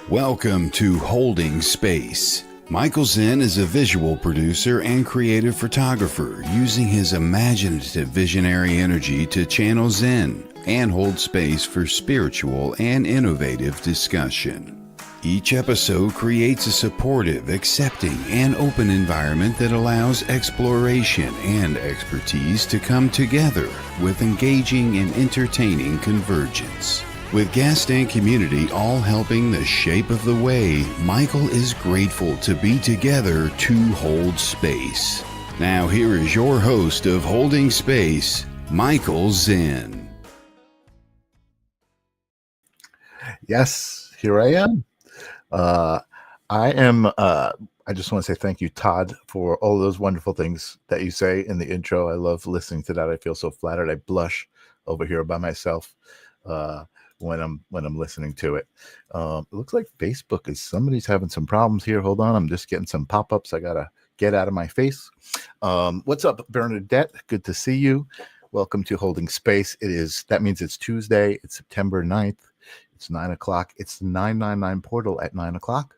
Welcome to Holding Space. Michael Zen is a visual producer and creative photographer using his imaginative visionary energy to channel Zen and hold space for spiritual and innovative discussion. Each episode creates a supportive, accepting, and open environment that allows exploration and expertise to come together with engaging and entertaining convergence. With guest and community all helping the shape of the way, Michael is grateful to be together to hold space. Now here is your host of Holding Space, Michael Zen. Yes, here I am. I just want to say thank you, Todd, for all those wonderful things that you say in the intro. I love listening to that. I feel so flattered. I blush over here by myself when I'm listening to it. It looks like somebody's having some problems here. Hold on, I'm just getting some pop-ups I gotta get out of my face. What's up, Bernadette? Good to see you. Welcome to Holding Space. That means it's Tuesday. It's September 9th. It's 9 o'clock. It's the 999 portal at 9 o'clock.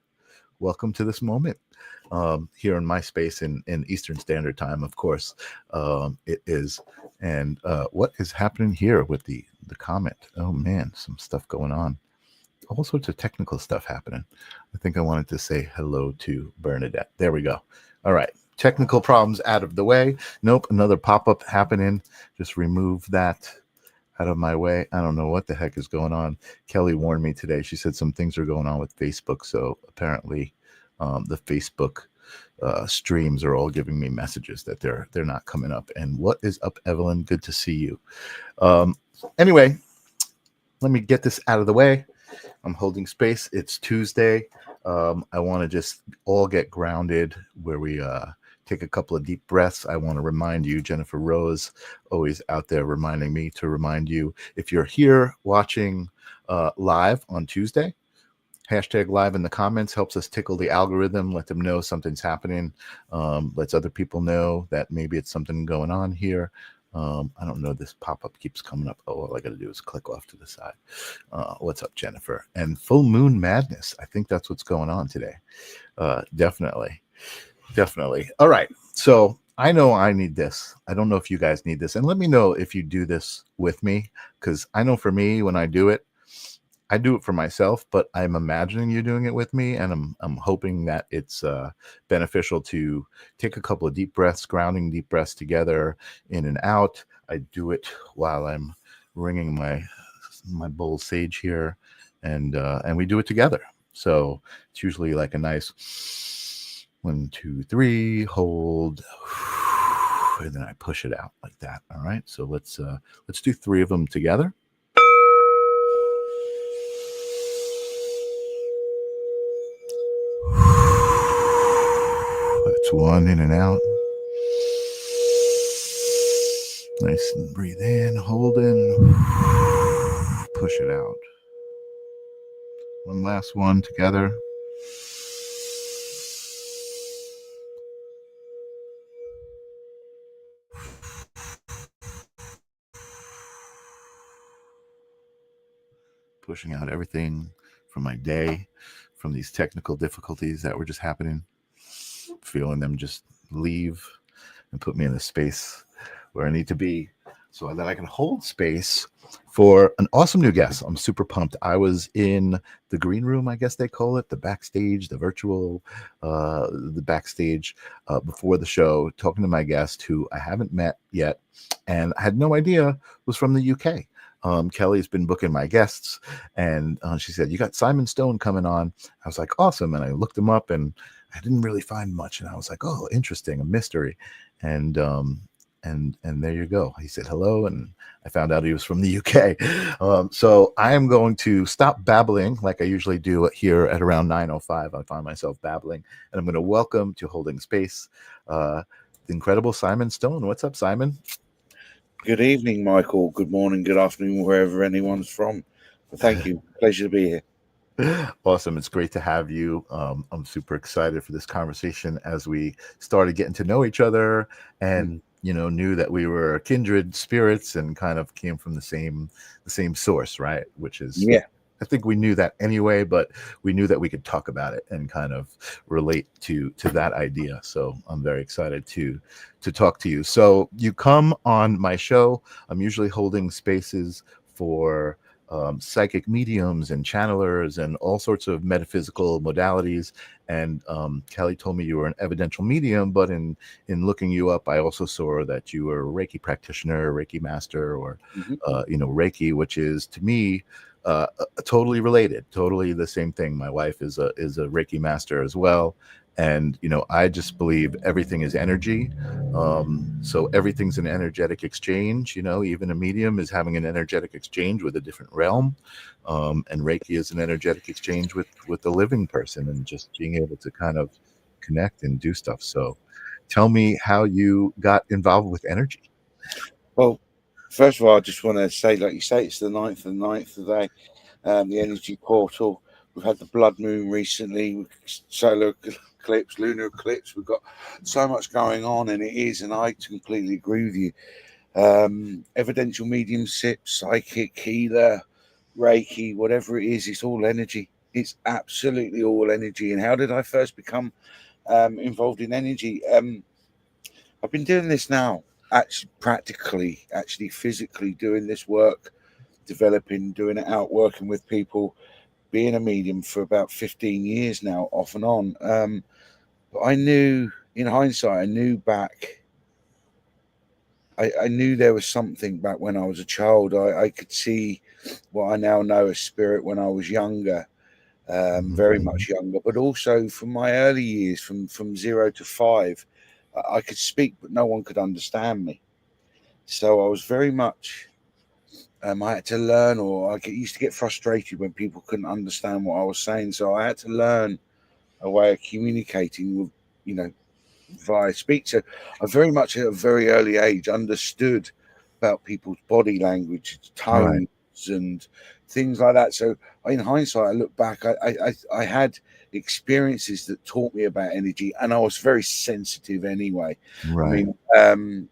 Welcome to this moment here in my space in Eastern Standard Time, of course. It is. And what is happening here with the comment? Oh, man, some stuff going on. All sorts of technical stuff happening. I think I wanted to say hello to Bernadette. There we go. All right. Technical problems out of the way. Nope. Another pop-up happening. Just remove that out of my way. I don't know what the heck is going on. Kelly warned me today. She said some things are going on with Facebook. So apparently the Facebook streams are all giving me messages that they're not coming up. And what is up, Evelyn? Good to see you. Anyway, let me get this out of the way. I'm holding space. It's Tuesday. I want to just all get grounded where we take a couple of deep breaths. I want to remind you, Jennifer Rose, always out there reminding me to remind you, if you're here watching live on Tuesday, hashtag live in the comments helps us tickle the algorithm, let them know something's happening, lets other people know that maybe it's something going on here. I don't know, this pop-up keeps coming up. Oh, all I got to do is click off to the side. What's up, Jennifer? And Full Moon Madness. I think that's what's going on today. Definitely. All right. So I know I need this. I don't know if you guys need this. And let me know if you do this with me, because I know for me, when I do it for myself, but I'm imagining you doing it with me. And I'm hoping that it's beneficial to take a couple of deep breaths, grounding deep breaths together, in and out. I do it while I'm ringing my bowl sage here, and we do it together. So it's usually like a nice 1, 2, 3, hold, and then I push it out like that. All right. So let's do 3 of them together. That's 1 in and out. Nice, and breathe in, hold in, push it out. One last one together. Pushing out everything from my day, from these technical difficulties that were just happening, feeling them just leave and put me in the space where I need to be so that I can hold space for an awesome new guest. I'm super pumped. I was in the green room, I guess they call it, the backstage, the virtual, the backstage before the show, talking to my guest who I haven't met yet and I had no idea was from the UK. Kelly's been booking my guests, and she said, "You got Simon Stone coming on." I was like, "Awesome!" And I looked him up, and I didn't really find much. And I was like, "Oh, interesting, a mystery." And there you go. He said hello, and I found out he was from the UK. So I am going to stop babbling like I usually do here at around 9:05. I find myself babbling, and I'm going to welcome to Holding Space the incredible Simon Stone. What's up, Simon? Good evening, Michael. Good morning, good afternoon, wherever anyone's from. But thank you. Pleasure to be here. Awesome. It's great to have you. I'm super excited for this conversation as we started getting to know each other and, knew that we were kindred spirits and kind of came from the same source, right? Which is I think we knew that anyway, but we knew that we could talk about it and kind of relate to that idea. So I'm very excited to talk to you. So you come on my show. I'm usually holding spaces for psychic mediums and channelers and all sorts of metaphysical modalities. And Kelly told me you were an evidential medium, but in looking you up, I also saw that you were a Reiki practitioner, Reiki master, or Reiki, which is to me totally related, totally the same thing. My wife is a Reiki master as well, and I just believe everything is energy. So everything's an energetic exchange. Even a medium is having an energetic exchange with a different realm, and Reiki is an energetic exchange with the living person, and just being able to kind of connect and do stuff. So tell me how you got involved with energy. Well, first of all, I just want to say, like you say, it's the 9th of the 9th today. The energy portal. We've had the blood moon recently, solar eclipse, lunar eclipse. We've got so much going on, and it is, and I completely agree with you. Evidential mediumship, psychic, healer, Reiki, whatever it is, it's all energy. It's absolutely all energy. And how did I first become involved in energy? I've been doing this now, actually physically doing this work, developing, doing it out, working with people, being a medium for about 15 years now, off and on. But I knew, in hindsight, I knew there was something back when I was a child. I could see what I now know as spirit when I was younger, very much younger, but also from my early years, from 0 to 5, I could speak, but no one could understand me. So I was very much, I had to learn, or used to get frustrated when people couldn't understand what I was saying. So I had to learn a way of communicating with, via speech. So I very much at a very early age understood about people's body language, tones, and things like that. So in hindsight, I look back, I had experiences that taught me about energy, and I was very sensitive anyway. Right. I mean,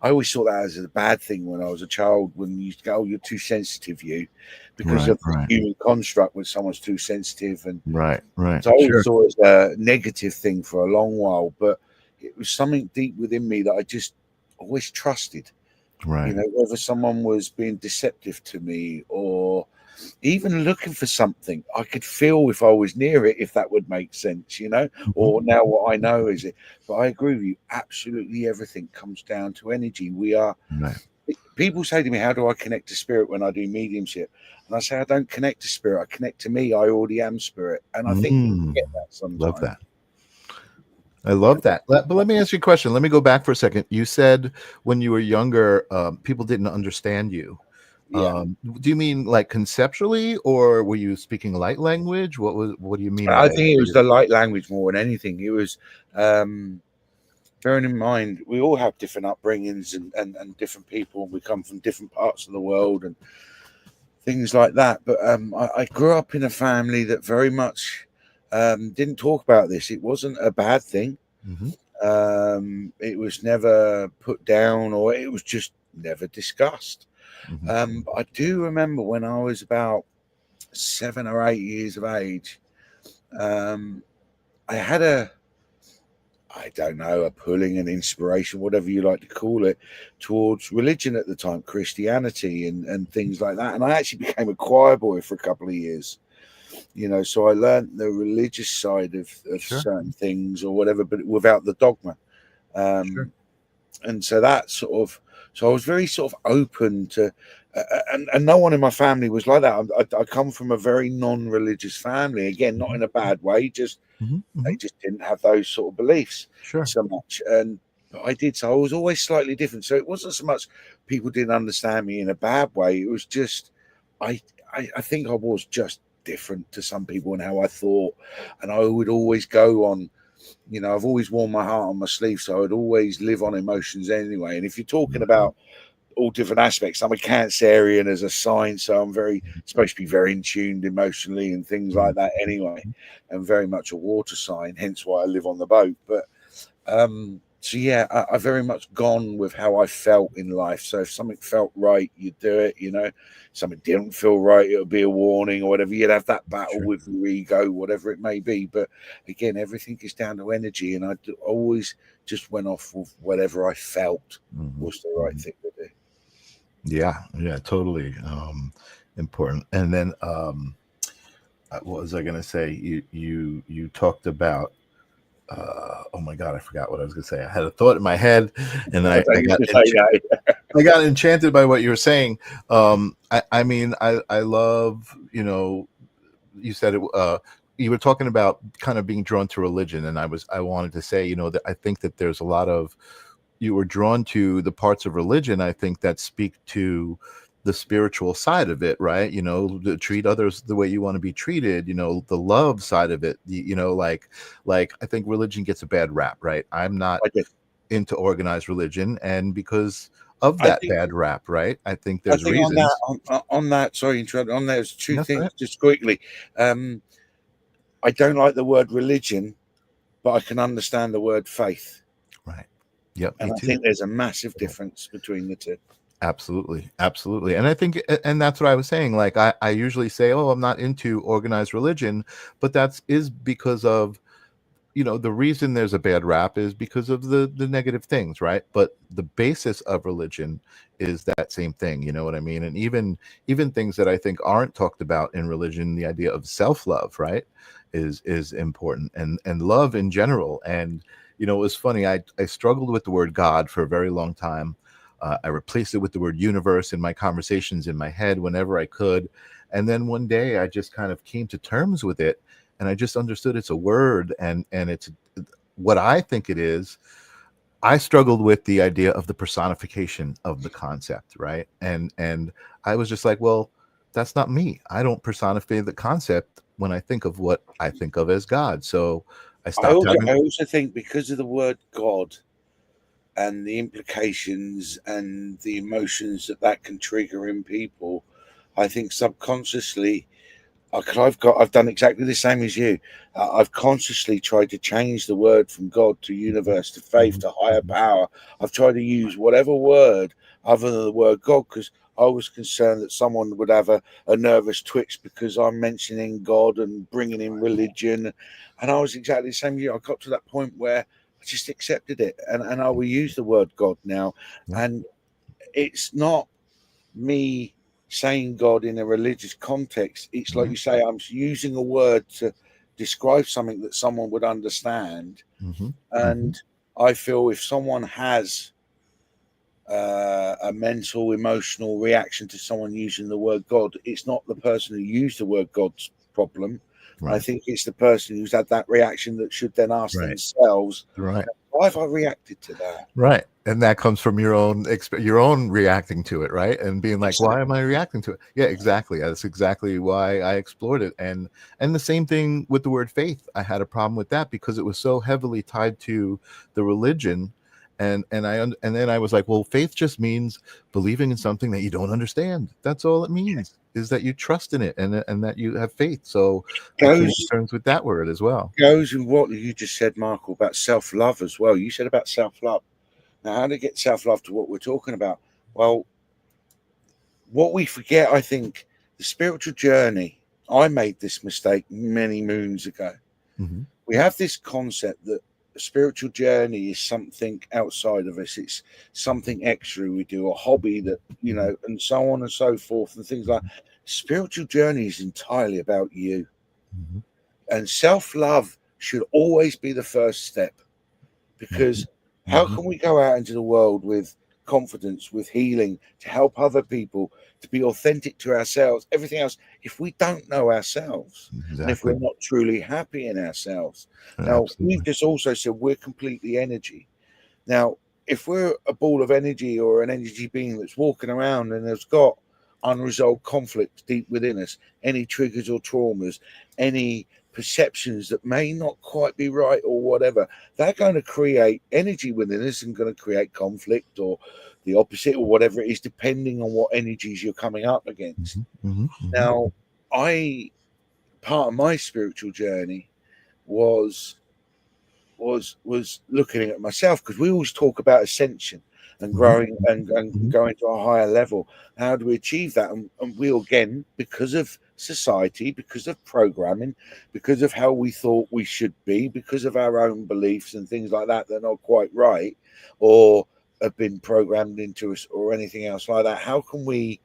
I always saw that as a bad thing when I was a child, when you used to go, "Oh, you're too sensitive, because of the human construct when someone's too sensitive." And right. so I always saw it as a negative thing for a long while, but it was something deep within me that I just always trusted. Right. Whether someone was being deceptive to me or even looking for something, I could feel if I was near it, if that would make sense, or now what I know is it. But I agree with you. Absolutely everything comes down to energy. We are, people say to me, how do I connect to spirit when I do mediumship? And I say, I don't connect to spirit. I connect to me. I already am spirit. And I think we get that sometimes. Love that. I love that. But let me ask you a question. Let me go back for a second. You said when you were younger, people didn't understand you. Yeah. Do you mean like conceptually, or were you speaking light language? What do you mean? I think it was the light language more than anything. It was, bearing in mind, we all have different upbringings and different people. We come from different parts of the world and things like that. But I grew up in a family that very much didn't talk about this. It wasn't a bad thing. It was never put down, or it was just never discussed. I do remember when I was about 7 or 8 years of age, I had a pulling, an inspiration, whatever you like to call it, towards religion at the time, Christianity and things like that. And I actually became a choir boy for a couple of years. So I learned the religious side of certain things or whatever, but without the dogma. And so that so I was very sort of open to, and no one in my family was like that. I come from a very non-religious family, again, not in a bad way, just they just didn't have those sort of beliefs so much. And I did, so I was always slightly different. So it wasn't so much people didn't understand me in a bad way. It was just, I think I was just different to some people and how I thought. And I would always go on, I've always worn my heart on my sleeve, so I'd always live on emotions anyway. And if you're talking about all different aspects, I'm a Cancerian as a sign, so I'm supposed to be very in tuned emotionally and things like that anyway, and very much a water sign, hence why I live on the boat. But So yeah, I very much gone with how I felt in life. So if something felt right, you do it. You know, something didn't feel right, it'll be a warning or whatever. You'd have that battle Sure. with your ego, whatever it may be. But again, everything is down to energy, and always just went off with whatever I felt was the right thing to do. Yeah, totally important. And then what was I going to say? You talked about oh my God, I forgot what I was going to say. I had a thought in my head, and then I got enchanted by what you were saying. I mean, I love, you said it. You were talking about kind of being drawn to religion, and I wanted to say, that I think that there's a lot of, you were drawn to the parts of religion, I think, that speak to the spiritual side of it, right? To treat others the way you want to be treated, the love side of it, like I think religion gets a bad rap, right? I'm not into organized religion, and because of that bad rap, right? I think there's reasons. On that, sorry, interrupt. On there's two That's things right. just quickly. I don't like the word religion, but I can understand the word faith. Right. Yep. And Me I too. think there's a massive difference between the two. Absolutely. Absolutely. And I think, and that's what I was saying. Like, I usually say, oh, I'm not into organized religion, but is because of, the reason there's a bad rap is because of the negative things, right? But the basis of religion is that same thing, you know what I mean? And even things that I think aren't talked about in religion, the idea of self-love, right, is important, and love in general. And it was funny, I struggled with the word God for a very long time. I replaced it with the word universe in my conversations in my head whenever I could. And then one day I just kind of came to terms with it, and I just understood it's a word, and it's what I think it is. I struggled with the idea of the personification of the concept, right? And I was just like, well, that's not me. I don't personify the concept when I think of what I think of as God. So I stopped I also think because of the word God and the implications and the emotions that can trigger in people, I think subconsciously, I've done exactly the same as you. I've consciously tried to change the word from God to universe to faith to higher power. I've tried to use whatever word other than the word God, because I was concerned that someone would have a nervous twitch because I'm mentioning God and bringing in religion. And I was exactly the same as you. I got to that point where I just accepted it, and I will use the word God now. And it's not me saying God in a religious context. It's like you say, I'm using a word to describe something that someone would understand. And I feel if someone has a mental, emotional reaction to someone using the word God, it's not the person who used the word God's problem. Right. I think it's the person who's had that reaction that should then ask themselves, right. why have I reacted to that? Right. And that comes from your own reacting to it, right? And being like, why am I reacting to it? Yeah, exactly. That's exactly why I explored it. And the same thing with the word faith. I had a problem with that because it was so heavily tied to the religion. And then I was like, well, faith just means believing in something that you don't understand. That's all it means, is that you trust in it and that you have faith. So I came to terms with that word as well. Goes with what you just said, Michael, about self-love as well. You said about self-love. Now, how to get self-love to what we're talking about? Well, what we forget, I think, the spiritual journey. I made this mistake many moons ago. We have this concept that a spiritual journey is something outside of us. It's something extra we do, a hobby that, and so on and so forth, and things like that. Spiritual journey is entirely about you. And self-love should always be the first step, because how can we go out into the world with confidence, with healing, to help other people, to be authentic to ourselves, everything else, if we don't know ourselves and if we're not truly happy in ourselves? Now, we've just also said we're completely energy. Now, if we're a ball of energy or an energy being that's walking around and has got unresolved conflicts deep within us, any triggers or traumas, any perceptions that may not quite be right or whatever, they're going to create energy within us and going to create conflict or the opposite or whatever it is, depending on what energies you're coming up against. Now, part of my spiritual journey was was looking at myself, because we always talk about ascension and growing and going to a higher level. How do we achieve that? And we, again, because of society, because of programming, because of how we thought we should be, because of our own beliefs and things like that, they're not quite right, or have been programmed into us, or anything else like that. How can we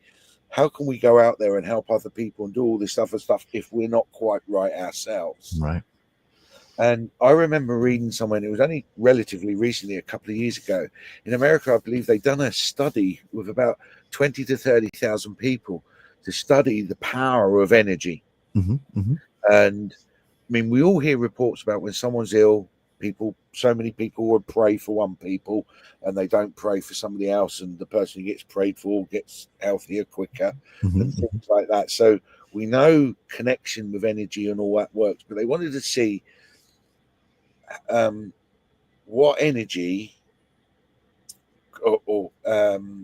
go out there and help other people and do all this other stuff if we're not quite right ourselves? Right. And I remember reading somewhere, and it was only relatively recently, a couple of years ago, in America, I believe they'd done a study with about 20 to 30,000 people to study the power of energy. And I mean, we all hear reports about when someone's ill, so many people would pray for one people and they don't pray for somebody else, and the person who gets prayed for gets healthier quicker, and things like that. So we know connection with energy and all that works, but they wanted to see what energy or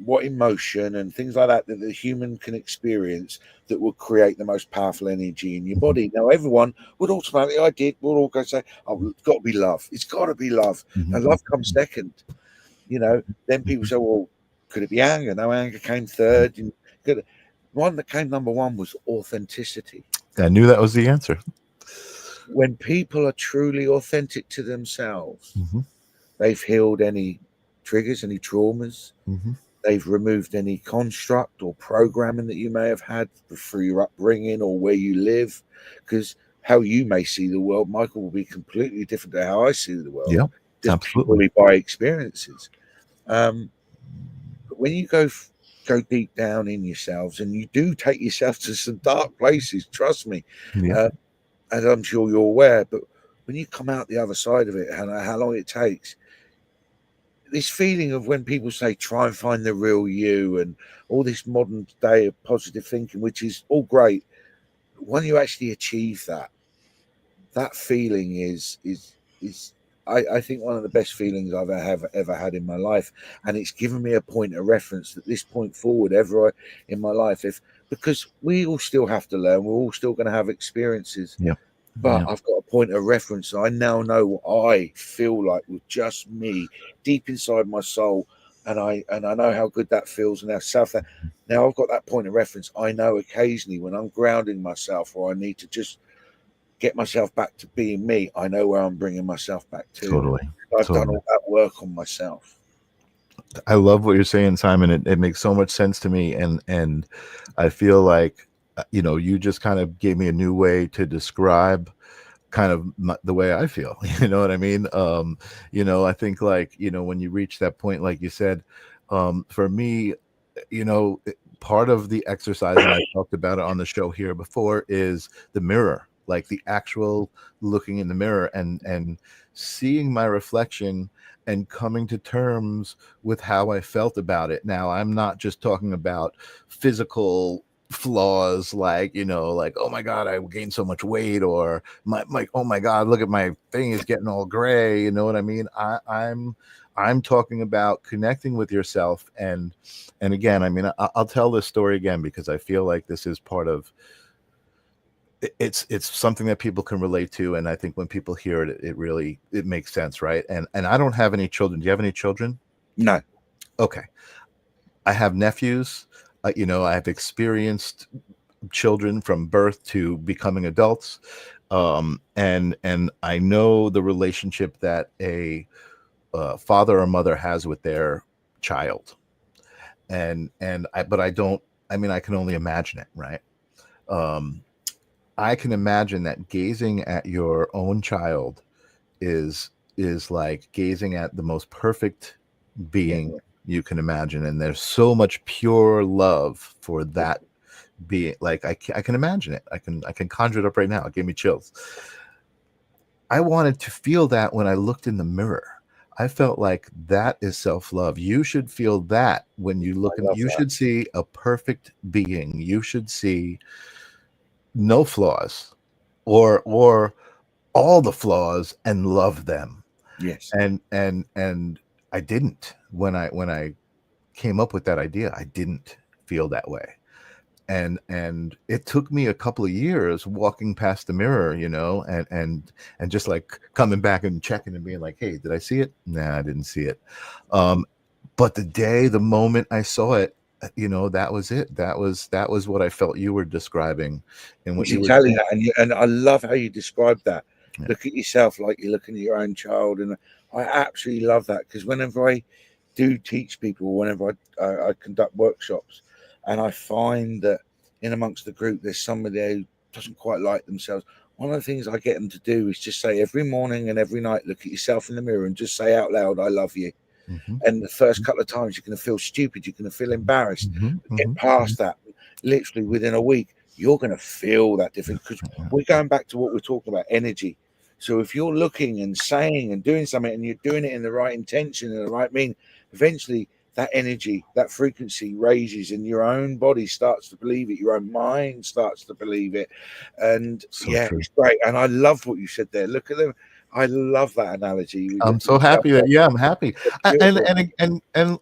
what emotion and things like that the human can experience that will create the most powerful energy in your body. Now, everyone would automatically, would all go say, "Oh, it's got to be love. It's got to be love." And love comes second. Then people say, "Well, could it be anger?" No, anger came third. And one that came number one was authenticity. I knew that was the answer. When people are truly authentic to themselves, they've healed any triggers, any traumas. They've removed any construct or programming that you may have had through your upbringing or where you live, because how you may see the world, Michael, will be completely different to how I see the world. Yeah, just absolutely. purely by experiences. But when you go deep down in yourselves, and you do take yourself to some dark places, trust me, as I'm sure you're aware, but when you come out the other side of it, and how long it takes, this feeling of when people say try and find the real you and all this modern day of positive thinking, which is all great, when you actually achieve that feeling is I think one of the best feelings I've ever had in my life, and it's given me a point of reference at this point forward ever in my life. Because we all still have to learn, we're all still going to have experiences. But I've got a point of reference. I now know what I feel like with just me deep inside my soul, and I know how good that feels and how self that. Now I've got that point of reference. I know occasionally when I'm grounding myself, or I need to just get myself back to being me, I know where I'm bringing myself back to. Totally. I've done all that work on myself. I love what you're saying, Simon. It makes so much sense to me, and I feel like you just kind of gave me a new way to describe kind of the way I feel. You know what I mean? I think, like, when you reach that point, like you said, for me, part of the exercise, and I talked about it on the show here before, is the mirror, like the actual looking in the mirror and seeing my reflection and coming to terms with how I felt about it. Now, I'm not just talking about physical flaws, like, oh my God, I gained so much weight, or my oh my God, look at my thing is getting all gray. You know what I mean? I'm talking about connecting with yourself. And again, I mean, I'll tell this story again because I feel like this is part of it's something that people can relate to, and I think when people hear it, it makes sense, right? And I don't have any children. Do you have any children? No. Okay. I have nephews. I've experienced children from birth to becoming adults, and I know the relationship that a father or mother has with their child, but I don't. I mean, I can only imagine it, right? I can imagine that gazing at your own child is like gazing at the most perfect being you can imagine, and there's so much pure love for that being. Like, I can imagine it. I can conjure it up right now. It gave me chills. I wanted to feel that when I looked in the mirror. I felt like that is self-love. You should feel that when you look, and you should see a perfect being. You should see no flaws, or all the flaws, and love them. Yes. And I didn't. When I came up with that idea, I didn't feel that way. and it took me a couple of years walking past the mirror, and just like coming back and checking and being like, hey, did I see it? Nah, I didn't see it. But the moment I saw it, that was it. That was what I felt you were describing, and what It's you were exactly saying. that, and I love how you described that. Yeah. Look at yourself like you're looking at your own child, and I absolutely love that, because whenever I do teach people, whenever I conduct workshops, and I find that in amongst the group there's somebody who doesn't quite like themselves, one of the things I get them to do is just say every morning and every night, look at yourself in the mirror and just say out loud, "I love you." And the first couple of times you're going to feel stupid, you're going to feel embarrassed. But get past that, literally within a week, you're going to feel that difference, because we're going back to what we're talking about, energy. So if you're looking and saying and doing something, and you're doing it in the right intention and the right mean, eventually that energy, that frequency raises, and your own body starts to believe it, your own mind starts to believe it. And So true. it's great. And I love what you said there. Look at them. I love that analogy. I'm so happy that I'm happy.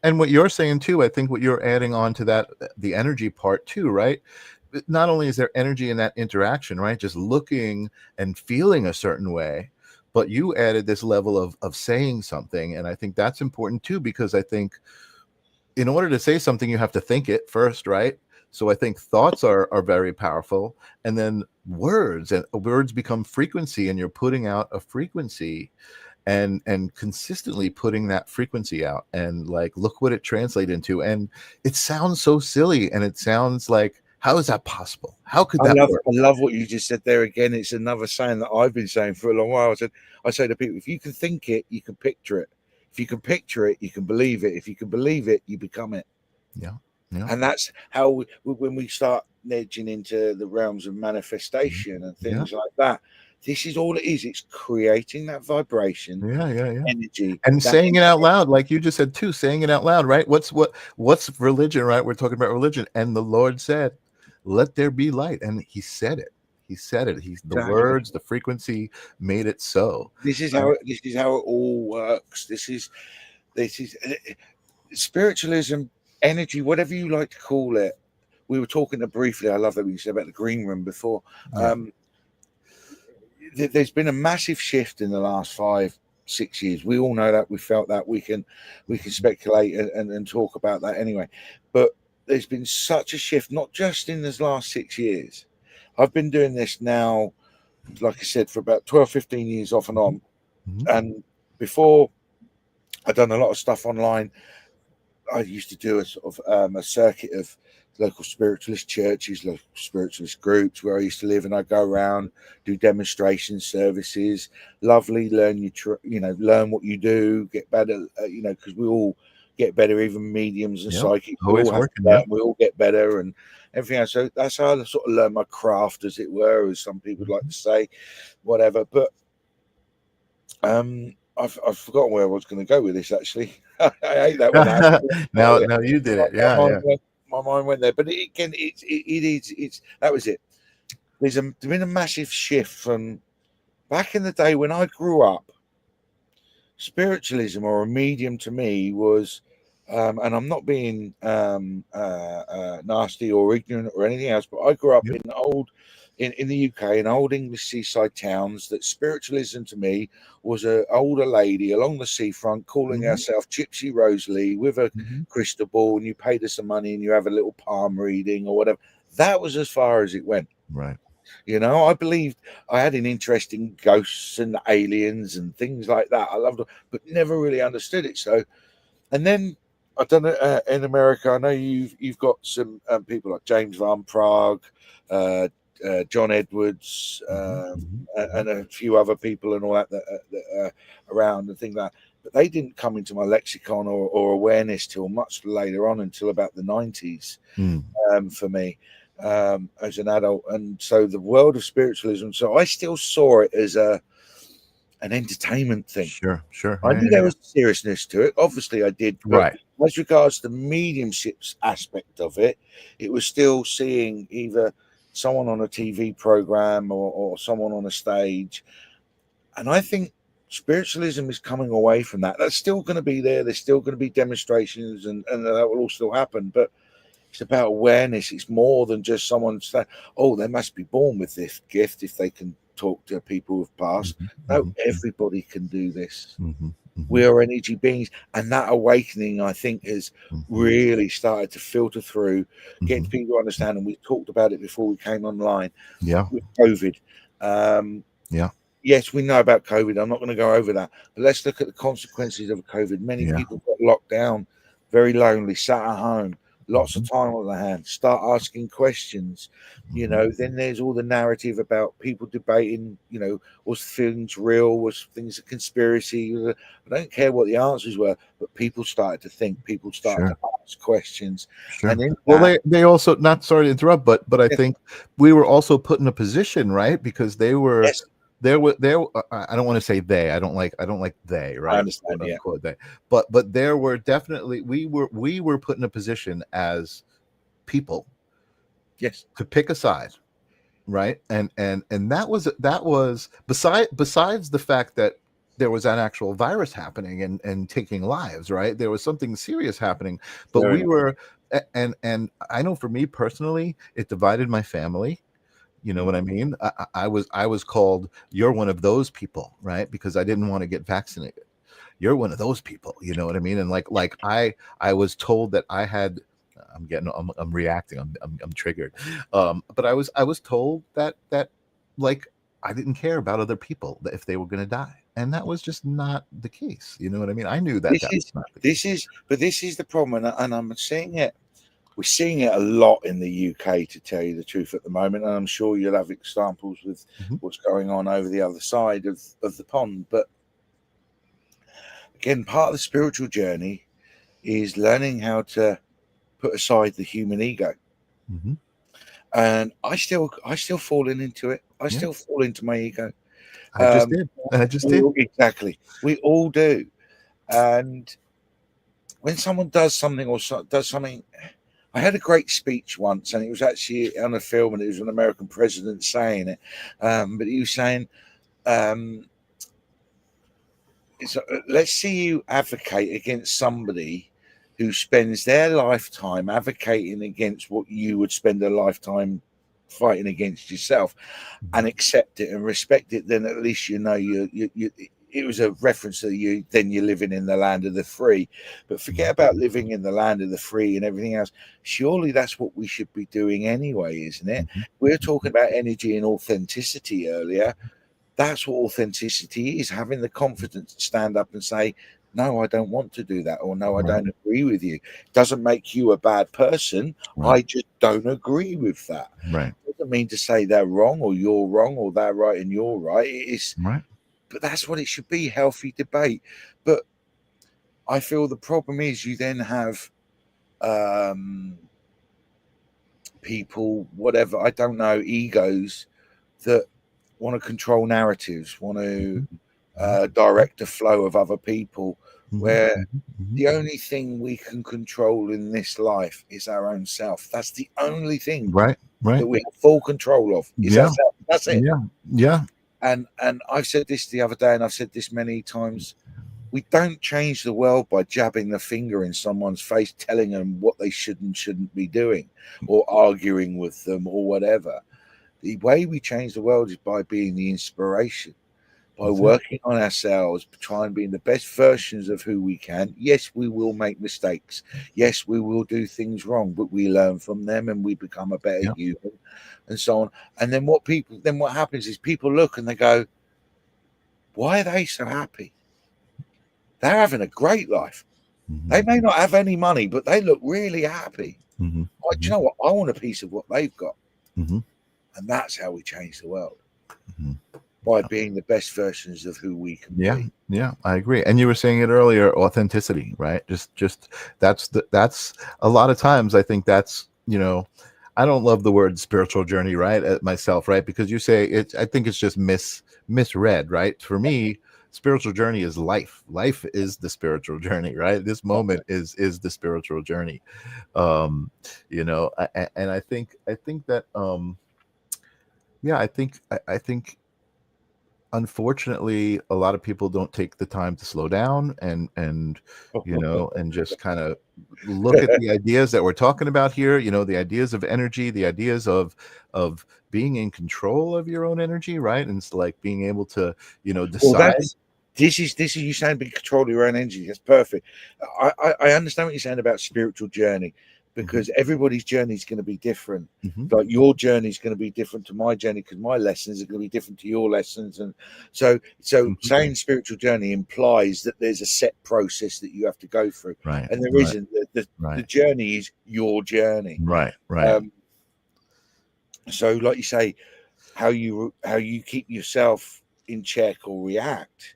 And what you're saying too, I think what you're adding on to that, the energy part too, right? Not only is there energy in that interaction, right? Just looking and feeling a certain way, but you added this level of saying something. And I think that's important too, because I think in order to say something, you have to think it first, right? So I think thoughts are very powerful, and then words become frequency, and you're putting out a frequency, and consistently putting that frequency out, and like, look what it translates into. And it sounds so silly, and it sounds like, how is that possible? How could that work? I love what you just said there again. It's another saying that I've been saying for a long while. I say to people, if you can think it, you can picture it. If you can picture it, you can believe it. If you can believe it, you become it. Yeah. Yeah. And that's how when we start edging into the realms of manifestation and things like that, this is all it is. It's creating that vibration, energy, and saying it out loud, like you just said too, saying it out loud, right? What's religion, right? We're talking about religion, and the Lord said, let there be light, and he said it. He's the words, the frequency made it so. This is how it all works. This is spiritualism, energy, whatever you like to call it. We were talking briefly, I love that we said about the green room before. There's been a massive shift in the last 5-6 years. We all know that. We felt that. We can speculate and talk about that anyway. But there's been such a shift, not just in this last 6 years. I've been doing this now, like I said, for about 12, 15 years off and on. And before, I'd done a lot of stuff online. I used to do a sort of a circuit of local spiritualist churches, local spiritualist groups where I used to live, and I'd go around, do demonstration services. Lovely, learn learn what you do, get better, because we all get better, even mediums and psychics. We all get better and everything else. So that's how I sort of learn my craft, as it were, as some people like to say, whatever. But I've forgotten where I was going to go with this. Actually, I hate that one. now you did it. My mind went there. But it's that was it. There's been a massive shift from back in the day when I grew up. Spiritualism, or a medium, to me was, and I'm not being nasty or ignorant or anything else, but I grew up in the UK, in old English seaside towns, that spiritualism to me was an older lady along the seafront calling herself Gypsy Rosalie with a crystal ball, and you paid her some money and you have a little palm reading or whatever. That was as far as it went. Right. I believed I had an interest in ghosts and aliens and things like that. I loved it, but never really understood it. So, and then I've done it in America. I know you've got some people like James Van Prague, John Edwards, and a few other people and all that are around and things like that. But they didn't come into my lexicon or awareness till much later on, until about the 90s for me as an adult. And so the world of spiritualism, so I still saw it as an entertainment thing. Sure. I knew there was seriousness to it. Obviously, I did. But as regards to the mediumships aspect of it, it was still seeing either someone on a TV program or someone on a stage. And I think spiritualism is coming away from that. That's still going to be there. There's still going to be demonstrations and that will all still happen. But It's about awareness. It's more than just someone saying, "Oh, they must be born with this gift if they can talk to people who've passed." No, everybody can do this. We are energy beings, and that awakening, I think, has really started to filter through, getting people to understand. And we talked about it before we came online. With COVID. Yes, we know about COVID. I'm not going to go over that, but let's look at the consequences of COVID. Many people got locked down, very lonely, sat at home, lots of time on their hands, start asking questions. Then there's all the narrative about people debating, was things real, was things a conspiracy? I don't care what the answers were, but people started to think, people started to ask questions. And in they also, not, sorry to interrupt, but I think we were also put in a position, right? Because they were there. I don't want to say they. I don't like they, right? I understand, quote, they. But there were definitely, we were put in a position as people, to pick a side, right? And that was besides the fact that there was an actual virus happening and taking lives, right? There was something serious happening, but we were, and I know for me personally, it divided my family. You know what I mean? I was called, "You're one of those people," right? Because I didn't want to get vaccinated. You're one of those people, you know what I mean? And like I was told that I had, I'm reacting, I'm triggered. But I was told that like I didn't care about other people, that if they were going to die, and that was just not the case. You know what I mean? I knew that was not the case. This is the problem, and I'm seeing it. We're seeing it a lot in the UK, to tell you the truth, at the moment, and I'm sure you'll have examples with what's going on over the other side of the pond. But again, part of the spiritual journey is learning how to put aside the human ego. And I still fall into it. I still fall into my ego. I just did. Exactly. We all do. And when someone does something does something, I had a great speech once, and it was actually on a film, and it was an American president saying it. But he was saying, let's see you advocate against somebody who spends their lifetime advocating against what you would spend a lifetime fighting against yourself, and accept it and respect it. Then at least you it was a reference to you, then you're living in the land of the free. But forget about living in the land of the free and everything else. Surely that's what we should be doing anyway, isn't it? We're talking about energy and authenticity earlier. That's what authenticity is, having the confidence to stand up and say, no, I don't want to do that, or no, I don't agree with you. Doesn't make you a bad person. I just don't agree with that. Doesn't mean to say they're wrong or you're wrong, or they're right and you're right. It is But that's what it should be, healthy debate. But I feel the problem is you then have people, whatever, I don't know, egos that want to control narratives, want to direct the flow of other people, where the only thing we can control in this life is our own self. That's the only thing that we have full control of, is ourselves. That's it. And I've said this the other day, and I've said this many times. We don't change the world by jabbing the finger in someone's face, telling them what they should and shouldn't be doing, or arguing with them, or whatever. The way we change the world is by being the inspiration, by working on ourselves, trying to be the best versions of who we can. Yes, we will make mistakes. Yes, we will do things wrong, but we learn from them and we become a better human, and so on. And then what happens is people look and they go, why are they so happy? They're having a great life. They may not have any money, but they look really happy. Like, do you know what? I want a piece of what they've got. And that's how we change the world. By being the best versions of who we can be. Yeah, I agree. And you were saying it earlier, authenticity, right? Just that's a lot of times I think that's, I don't love the word spiritual journey, right? Myself, right? Because you say it, I think it's just misread, right? For me, spiritual journey is life. Life is the spiritual journey, right? This moment is the spiritual journey. And I think that I think unfortunately, a lot of people don't take the time to slow down and and just kind of look at the ideas that we're talking about here. The ideas of energy, the ideas of being in control of your own energy, right? And it's like being able to Well, decide. this is you saying being control of your own energy. That's perfect. I understand what you're saying about spiritual journey, because everybody's journey is going to be different. Like your journey is going to be different to my journey, because my lessons are going to be different to your lessons. And so saying spiritual journey implies that there's a set process that you have to go through, Right. and there Right. not. The Right. journey is your journey. Right. Right. So like you say, how you keep yourself in check or react.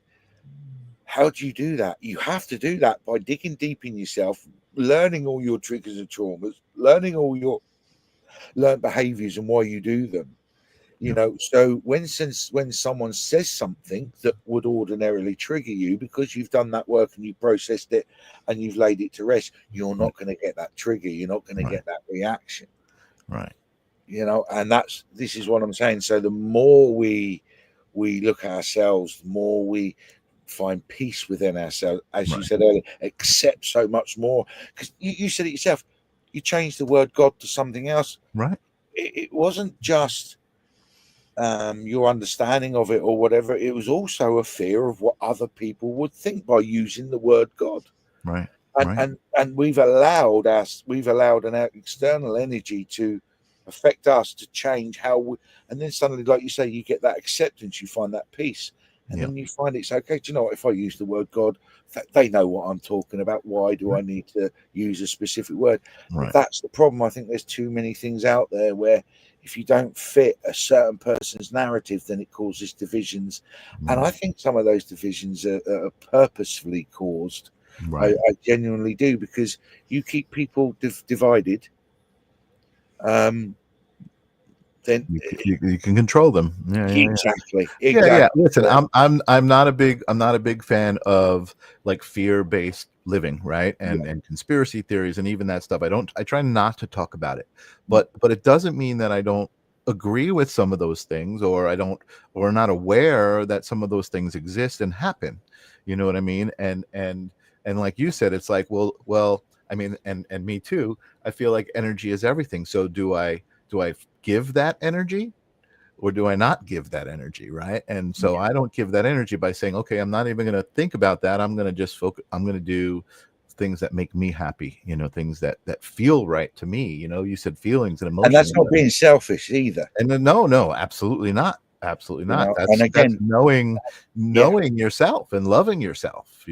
How do you do that? You have to do that by digging deep in yourself, learning all your triggers and traumas, learning all your learned behaviors and why you do them. So when someone says something that would ordinarily trigger you, because you've done that work and you processed it and you've laid it to rest, you're not going to get that trigger. You're not going to get that reaction. Right. And this is what I'm saying. So the more we look at ourselves, the more we find peace within ourselves, as you said earlier, accept so much more. Because you said it yourself, you changed the word God to something else. Right. It wasn't just your understanding of it or whatever. It was also a fear of what other people would think by using the word God. Right. And we've allowed an external energy to affect us, to change how we, and then suddenly, like you say, you get that acceptance, you find that peace, and then you find it's okay. Do you know what? If I use the word God, they know what I'm talking about. Why do I need to use a specific word? Right. That's the problem. I think there's too many things out there where if you don't fit a certain person's narrative, then it causes divisions. And I think some of those divisions are purposefully caused. Right. I genuinely do, because you keep people divided, then you can control them. exactly. Yeah. Listen, I'm not a big fan of like fear-based living, right? And conspiracy theories and even that stuff. I try not to talk about it. But it doesn't mean that I don't agree with some of those things, or not aware that some of those things exist and happen. You know what I mean? And like you said, it's like, well, I mean, and me too. I feel like energy is everything. So do I give that energy, or do I not give that energy, right? And so I don't give that energy by saying, okay, I'm not even going to think about that. I'm going to just focus. I'm going to do things that make me happy, things that feel right to me. You said feelings and emotions. And that's not being selfish either. And then, no, absolutely not. Absolutely not. And again, that's knowing yourself and loving yourself,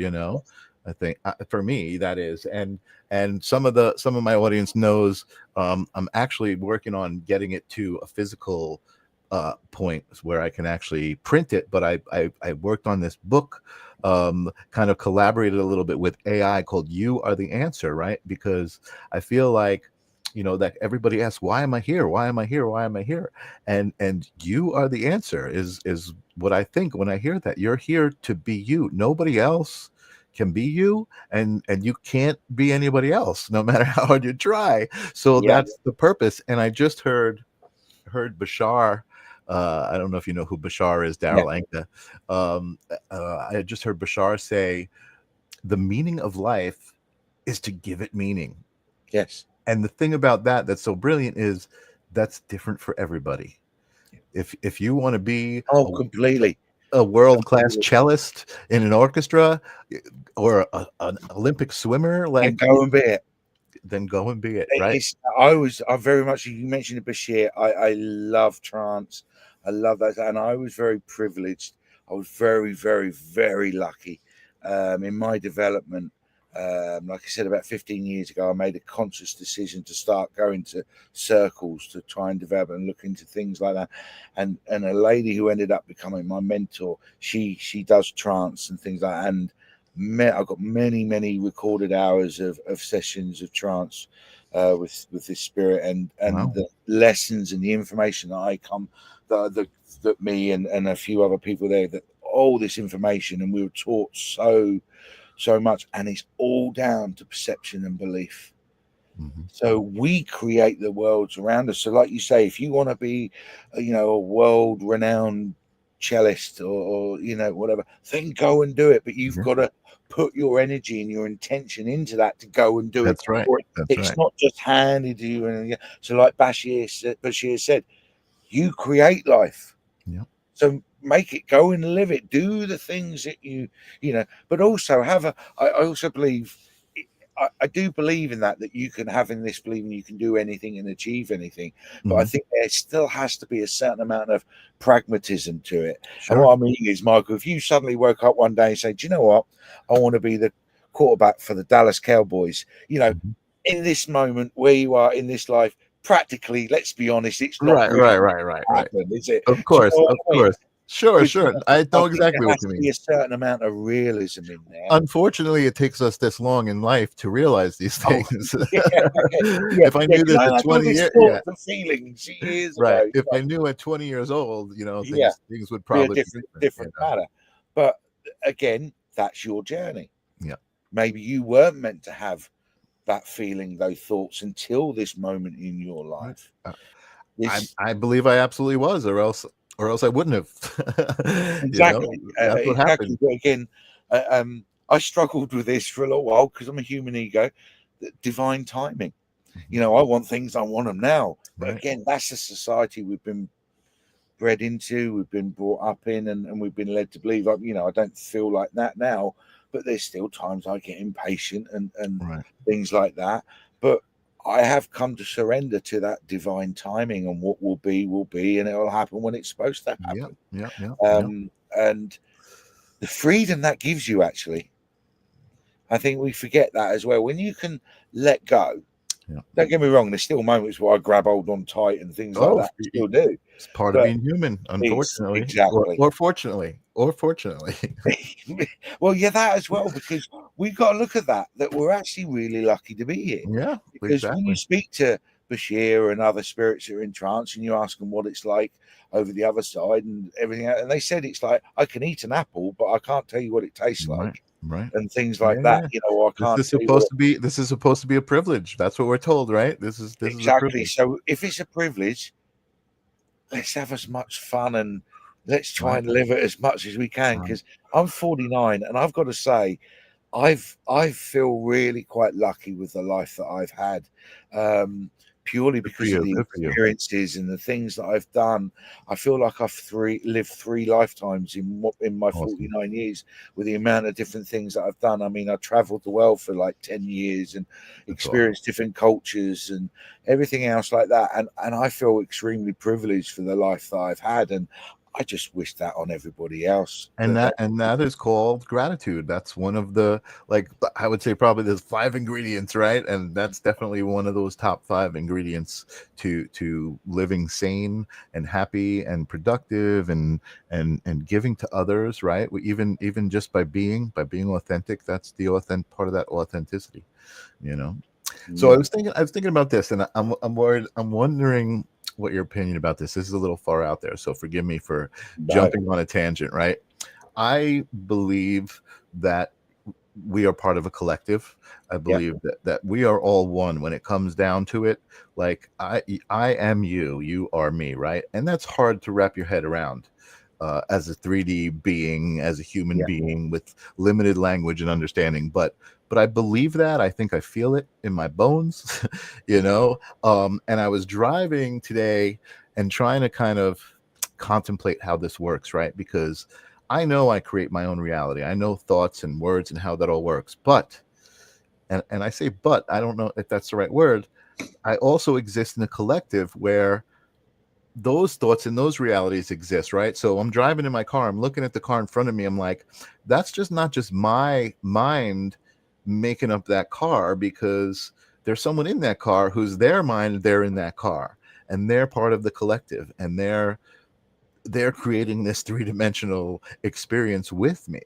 I think for me that is, and some of my audience knows I'm actually working on getting it to a physical point where I can actually print it. But I worked on this book, kind of collaborated a little bit with AI called "You Are the Answer," right? Because I feel like that everybody asks, why am I here? Why am I here? Why am I here? And you are the answer is what I think when I hear that. You're here to be you. Nobody else can be you, and you can't be anybody else, no matter how hard you try. So that's the purpose. And I just heard Bashar. I don't know if you know who Bashar is, Daryl Anka. I just heard Bashar say, the meaning of life is to give it meaning. Yes. And the thing about that's so brilliant is that's different for everybody. If you want to be completely a world-class cellist in an orchestra, or an Olympic swimmer, like, go and be it. Then go and be it, right? I very much, you mentioned Bashir. I love trance. I love that, and I was very privileged. I was very, very, very lucky in my development. Like I said, about 15 years ago, I made a conscious decision to start going to circles to try and develop and look into things like that. And a lady who ended up becoming my mentor, she does trance and things like that. And I've got many recorded hours of sessions of trance with this spirit, and the lessons and the information that me and a few other people there, that all this information, and we were taught so much, and it's all down to perception and belief. So we create the worlds around us. So like you say, if you want to be a world renowned cellist or you know, whatever, then go and do it. But you've Yeah. got to put your energy and your intention into that to go and do That's it. right. Or That's it's right. not just handed to you. And so, like Bashir said, you create life. Yeah. So make it, go and live it, do the things that you know, but also have a, I also believe, I do believe in that you can have in this believing you can do anything and achieve anything. But I Mhm. think there still has to be a certain amount of pragmatism to it. And Sure. what I mean is, Michael, if you suddenly woke up one day and say, do you know what? I want to be the quarterback for the Dallas Cowboys, you know, Mhm. in this moment where you are in this life, practically, let's be honest, it's not Right, really right, right, right, right. happen, is it? Of Do you course, know what of I mean? course. Sure, Because sure. I I know think there exactly what has you to be mean. a certain amount of realism in there. Unfortunately, it takes us this long in life to realize these Oh, things. yeah, If I knew because this I at had all 20 these years, yeah, thoughts and feelings years right. ago. If I knew at 20 years old, you know, Yeah, things would be a probably be different, you different know? matter. But again, that's your journey. Yeah. Maybe you weren't meant to have that feeling, those thoughts until this moment in your Right. life. I This I believe I absolutely was, or else I wouldn't have. You know, exactly, that's what exactly. happened. But again, I struggled with this for a little while because I'm a human ego. Divine timing. Mhm. You know, I want things, I want them now. But Right. again, that's the society we've been bred into, we've been brought up in, and we've been led to believe. You know, I don't feel like that now, but there's still times I get impatient and Right. things like that. But I have come to surrender to that divine timing, and what will be, and it will happen when it's supposed to Yeah. happen. Yeah. Yeah. Yeah. And the freedom that gives you, actually, I think we forget that as well. When you can let go, Yeah. don't get me wrong, there's still moments where I grab hold on tight and things like Oh, that. I still do. it's part of But being human, it's unfortunately, exactly. or fortunately, or fortunately. Well, yeah, that as well, because we've got to look at that we're actually really lucky to be here. Yeah, Because when you exactly. speak to Bashir and other spirits who are in trance and you ask them what it's like over the other side and everything, and they said it's like, I can eat an apple, but I can't tell you what it tastes Right. like, Right. and things Yeah, like that. yeah. You know, I can't tell you what This is supposed to be a privilege. That's what we're told, right? This is a exactly. privilege. So if it's a privilege, let's have as much fun and let's try Right. and live it as much as we can. Right. Because I'm 49 and I've got to say, I feel really quite lucky with the life that I've had, purely Good for because of you. the Good for you. experiences and the things that I've done. I feel like I've lived three lifetimes in my Awesome. 49 years with the amount of different things that I've done. I mean, I traveled the world for like 10 years and That's awesome. experienced different cultures and everything else like that. And I feel extremely privileged for the life that I've had. And I just wish that on everybody else. And that is called gratitude. That's one of the, like, I would say probably there's 5 ingredients, right? And that's definitely one of those top 5 ingredients to living sane and happy and productive and giving to others, right? Even just by being authentic, that's the authentic part of that authenticity, you know. So Yeah. I was thinking about this, and I'm worried. I'm wondering what your opinion about this. This is a little far out there, so forgive me for No. jumping on a tangent. Right? I believe that we are part of a collective. I Yeah. believe that we are all one when it comes down to it. Like I am you, you are me, right? And that's hard to wrap your head around. As a 3D being, as a human Yeah. being with limited language and understanding, but I believe that. I think I feel it in my bones, you know. And I was driving today and trying to kind of contemplate how this works, right? Because I know I create my own reality. I know thoughts and words and how that all works. But, and I say but, I don't know if that's the right word. I also exist in a collective where those thoughts and those realities exist, right? So I'm driving in my car, I'm looking at the car in front of me, I'm like, that's just not just my mind making up that car, because there's someone in that car who's their mind, they're in that car and they're part of the collective, and they're creating this three-dimensional experience with me.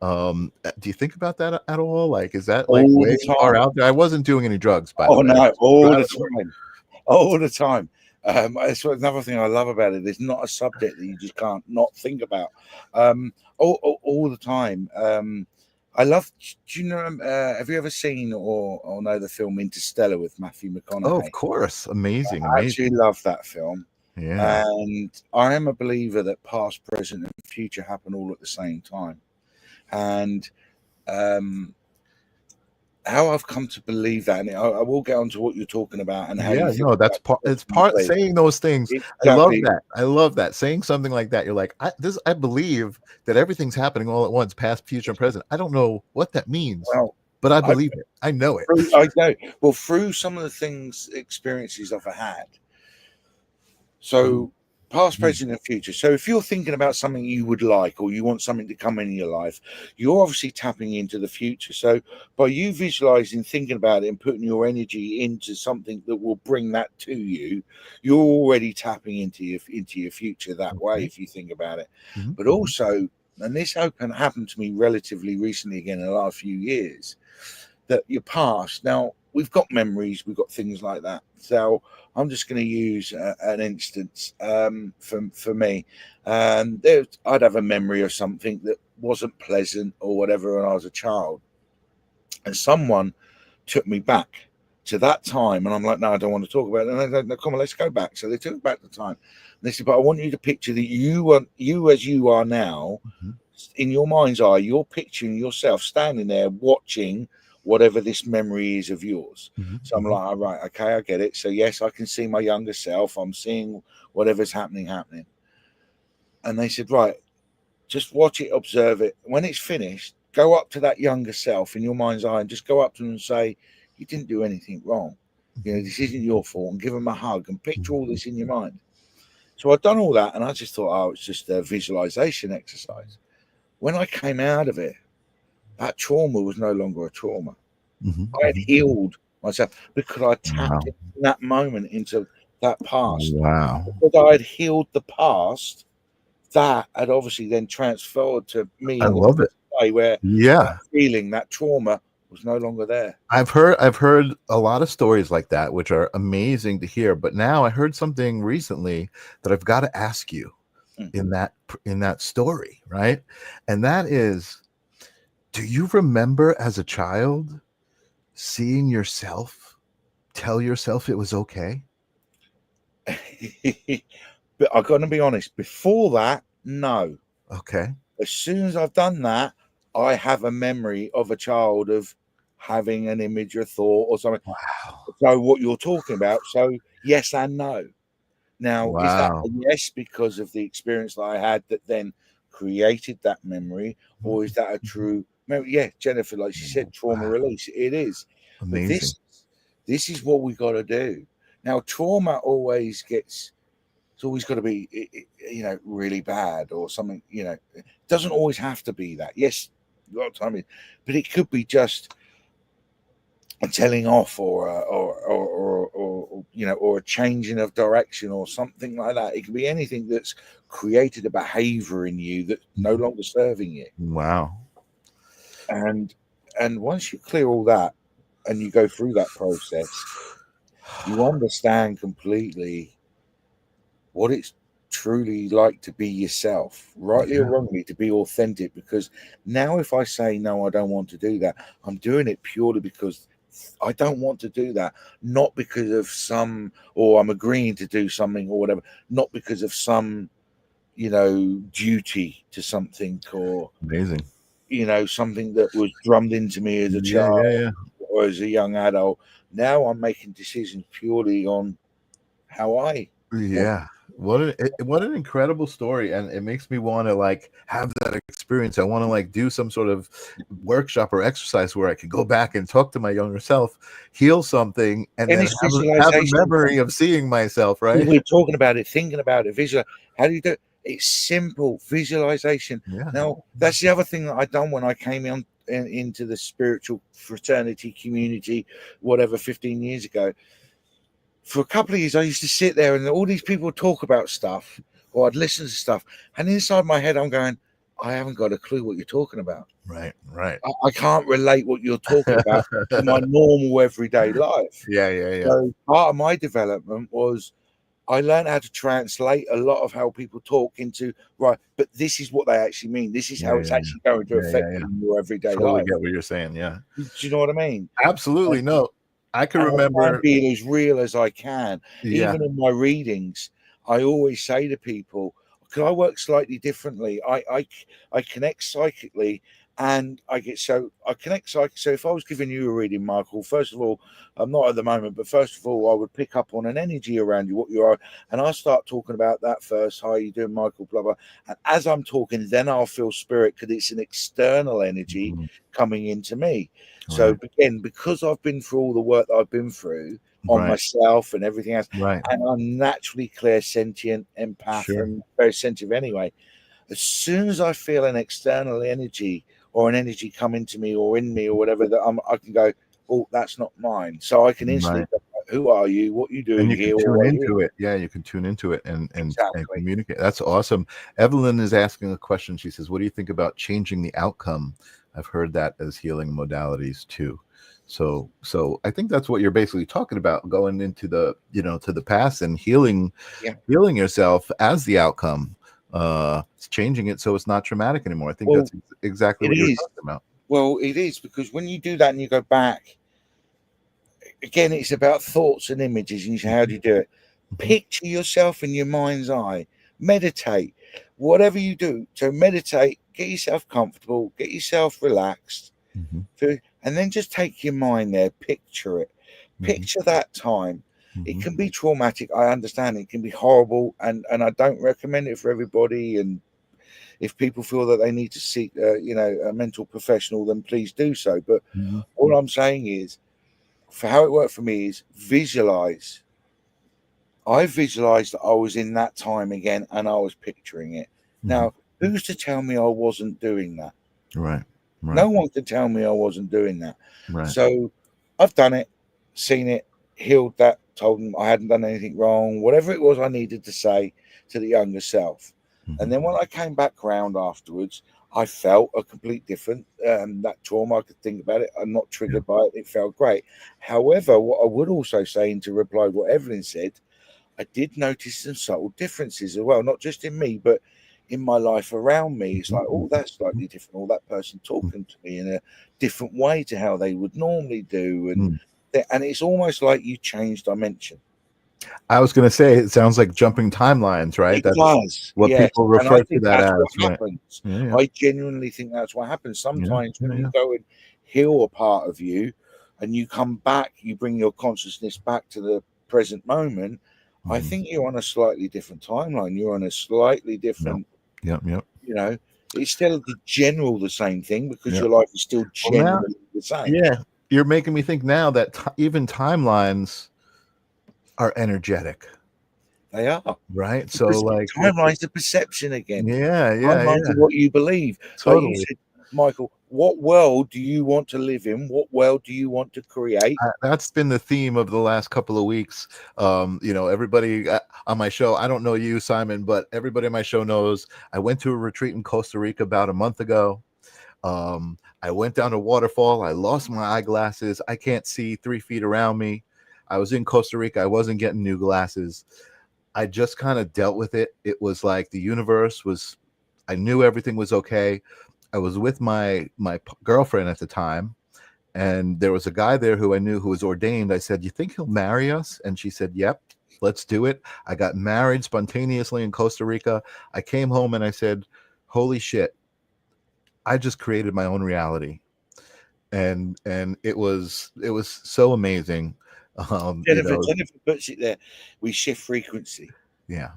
Do you think about that at all? Like, is that like All way the far time. out there? I wasn't doing any drugs, by the Oh way. I no, was all the driving to work. time. All the time. That's another thing I love about it. There's not a subject that you just can't not think about. All the time. I love. Do you know? Have you ever seen or know the film Interstellar with Matthew Oh, of McConaughey? course. Amazing, I actually amazing. love that film. Yeah. And I am a believer that past, present, and future happen all at the same time. And how I've come to believe that, and I will get on to what you're talking about and how you Yeah, think no, that's part. It's part saying those things. I love exactly. that. I love that saying something like that. You're like, I believe that everything's happening all at once, past, future, and present. I don't know what that means, Well, but I believe it. I know it. I know. Well, through some of the experiences I've had. So past, present, and future. So if you're thinking about something you would like, or you want something to come in your life, you're obviously tapping into the future. So by you visualizing, thinking about it, and putting your energy into something that will bring that to you, you're already tapping into your future that way, if you think about it. But also, and this happened to me relatively recently again in the last few years, that your past. Now we've got memories, we've got things like that. So I'm just going to use an instance for me. I'd have a memory of something that wasn't pleasant or whatever when I was a child, and someone took me back to that time, and I'm like, no, I don't want to talk about it. And they go, no, come on, let's go back. So they took back the time. And they said, but I want you to picture that you as you are now, in your mind's eye, you're picturing yourself standing there watching whatever this memory is of yours. So I'm like, all right, okay, I get it. So yes, I can see my younger self. I'm seeing whatever's happening. And they said, right, just watch it, observe it. When it's finished, go up to that younger self in your mind's eye and just go up to them and say, you didn't do anything wrong. You know, this isn't your fault, and give them a hug and picture all this in your mind. So I'd done all that, and I just thought, oh, it's just a visualization exercise. When I came out of it, that trauma was no longer a trauma. I had healed myself because I tapped in that moment into that past. Wow. Because I had healed the past, that had obviously then transferred to me. I love it. Where that feeling, that trauma was no longer there. I've heard a lot of stories like that, which are amazing to hear. But now I heard something recently that I've got to ask you in that story, right? And that is, do you remember as a child seeing yourself tell yourself it was okay? But I'm going to be honest, before that, no. Okay. As soon as I've done that, I have a memory of a child of having an image or thought or something. Wow. So what you're talking about, so yes and no. Now, is that a yes because of the experience that I had that then created that memory, or is that a true memory? Yeah, Jennifer, like she said, trauma release. It is. Amazing. But this is what we got to do. Now, trauma always gets, it's always got to be, really bad or something, it doesn't always have to be that. Yes, a lot of time, but it could be just a telling off or a changing of direction or something like that. It could be anything that's created a behavior in you that's no longer serving you. Wow. And once you clear all that and you go through that process, you understand completely what it's truly like to be yourself, rightly or wrongly, to be authentic. Because now if I say, no, I don't want to do that, I'm doing it purely because I don't want to do that, not because of or I'm agreeing to do something or whatever, not because of some, duty to something or amazing, something that was drummed into me as a child or as a young adult. Now I'm making decisions purely on how I. Yeah. What an incredible story. And it makes me want to have that experience. I want to do some sort of workshop or exercise where I can go back and talk to my younger self, heal something, and then have a memory of seeing myself, right? We're talking about it, thinking about it, visual. How do you do it? It's simple visualization. Yeah. Now, that's the other thing that I done when I came into the spiritual fraternity community, whatever, 15 years ago. For a couple of years, I used to sit there and all these people would talk about stuff, or I'd listen to stuff, and inside my head, I'm going, I haven't got a clue what you're talking about. Right. I can't relate what you're talking about to my normal everyday life. Yeah. So part of my development was I learned how to translate a lot of how people talk into, right, but this is what they actually mean. This is how it's actually going to affect your everyday life. I get what you're saying, yeah. Do you know what I mean? Absolutely. No, I can remember being as real as I can. Even in my readings, I always say to people, because I work slightly differently. I connect psychically, and I connect psychic. So if I was giving you a reading, Michael, first of all, I'm not at the moment, but first of all, I would pick up on an energy around you, what you are, and I'll start talking about that first. How you doing, Michael? Blah blah. And as I'm talking, then I'll feel spirit, because it's an external energy coming into me. So Right. again, because I've been through all the work that I've been through on Right. myself and everything else, Right. and I'm naturally clairsentient, empath, Sure. and very sensitive anyway. As soon as I feel an external energy or an energy come into me or in me or whatever, that I can go, oh, that's not mine. So I can instantly Right. go, who are you? What are you And doing you can here? Or tune what are you? into it. Yeah, you can tune into it and Exactly. communicate. That's awesome. Evelyn is asking a question. She says, what do you think about changing the outcome? I've heard that as healing modalities too. So I think that's what you're basically talking about, going into the, to the past and healing yourself as the outcome. It's changing it so it's not traumatic anymore. I think Well, that's exactly it what you're is. talking about. Well, it is, because when you do that and you go back, again, it's about thoughts and images. And you say, how do you do it? Picture yourself in your mind's eye, meditate, whatever you do. So meditate, get yourself comfortable, get yourself relaxed, and then just take your mind there, picture it, picture that time. It can be traumatic, I understand, it can be horrible, and I don't recommend it for everybody. And if people feel that they need to seek a mental professional, then please do so. But all I'm saying is, for how it worked for me, is visualize. I visualized that I was in that time again, and I was picturing it. Now, who's to tell me I wasn't doing that? Right. No one could tell me I wasn't doing that. Right. So I've done it, seen it, healed that, told them I hadn't done anything wrong, whatever it was I needed to say to the younger self. And then when I came back round afterwards, I felt a complete different, that trauma. I could think about it. I'm not triggered by it. It felt great. However, what I would also say, and to reply what Evelyn said, I did notice some subtle differences as well, not just in me, but in my life around me. It's like, oh, that's slightly different, or that person talking to me in a different way to how they would normally do. And it's almost like you change dimension. I was going to say, it sounds like jumping timelines, right? It does, what yes. people And I refer to think that that's as. what Right. happens. Yeah. I genuinely think that's what happens. Sometimes when you go and heal a part of you and you come back, you bring your consciousness back to the present moment. I think you're on a slightly different timeline. You're on a slightly different, it's still the same thing, because your life is still generally the same. Yeah. You're making me think now that even timelines are energetic. They are. Right. Because So like timeline's a perception again. Yeah. Timeline's what you believe. Totally. Like you said, Michael, what world do you want to live in? What world do you want to create? That's been the theme of the last couple of weeks. Everybody on my show, I don't know you, Simon, but everybody on my show knows I went to a retreat in Costa Rica about a month ago. I went down a waterfall. I lost my eyeglasses. I can't see 3 feet around me. I was in Costa Rica. I wasn't getting new glasses. I just kind of dealt with it. It was like the universe was, I knew everything was okay. I was with my girlfriend at the time, and there was a guy there who I knew who was ordained. I said, "You think he'll marry us?" And she said, "Yep, let's do it." I got married spontaneously in Costa Rica. I came home and I said, "Holy shit, I just created my own reality." And it was so amazing. Jennifer puts it there. We shift frequency. Yeah,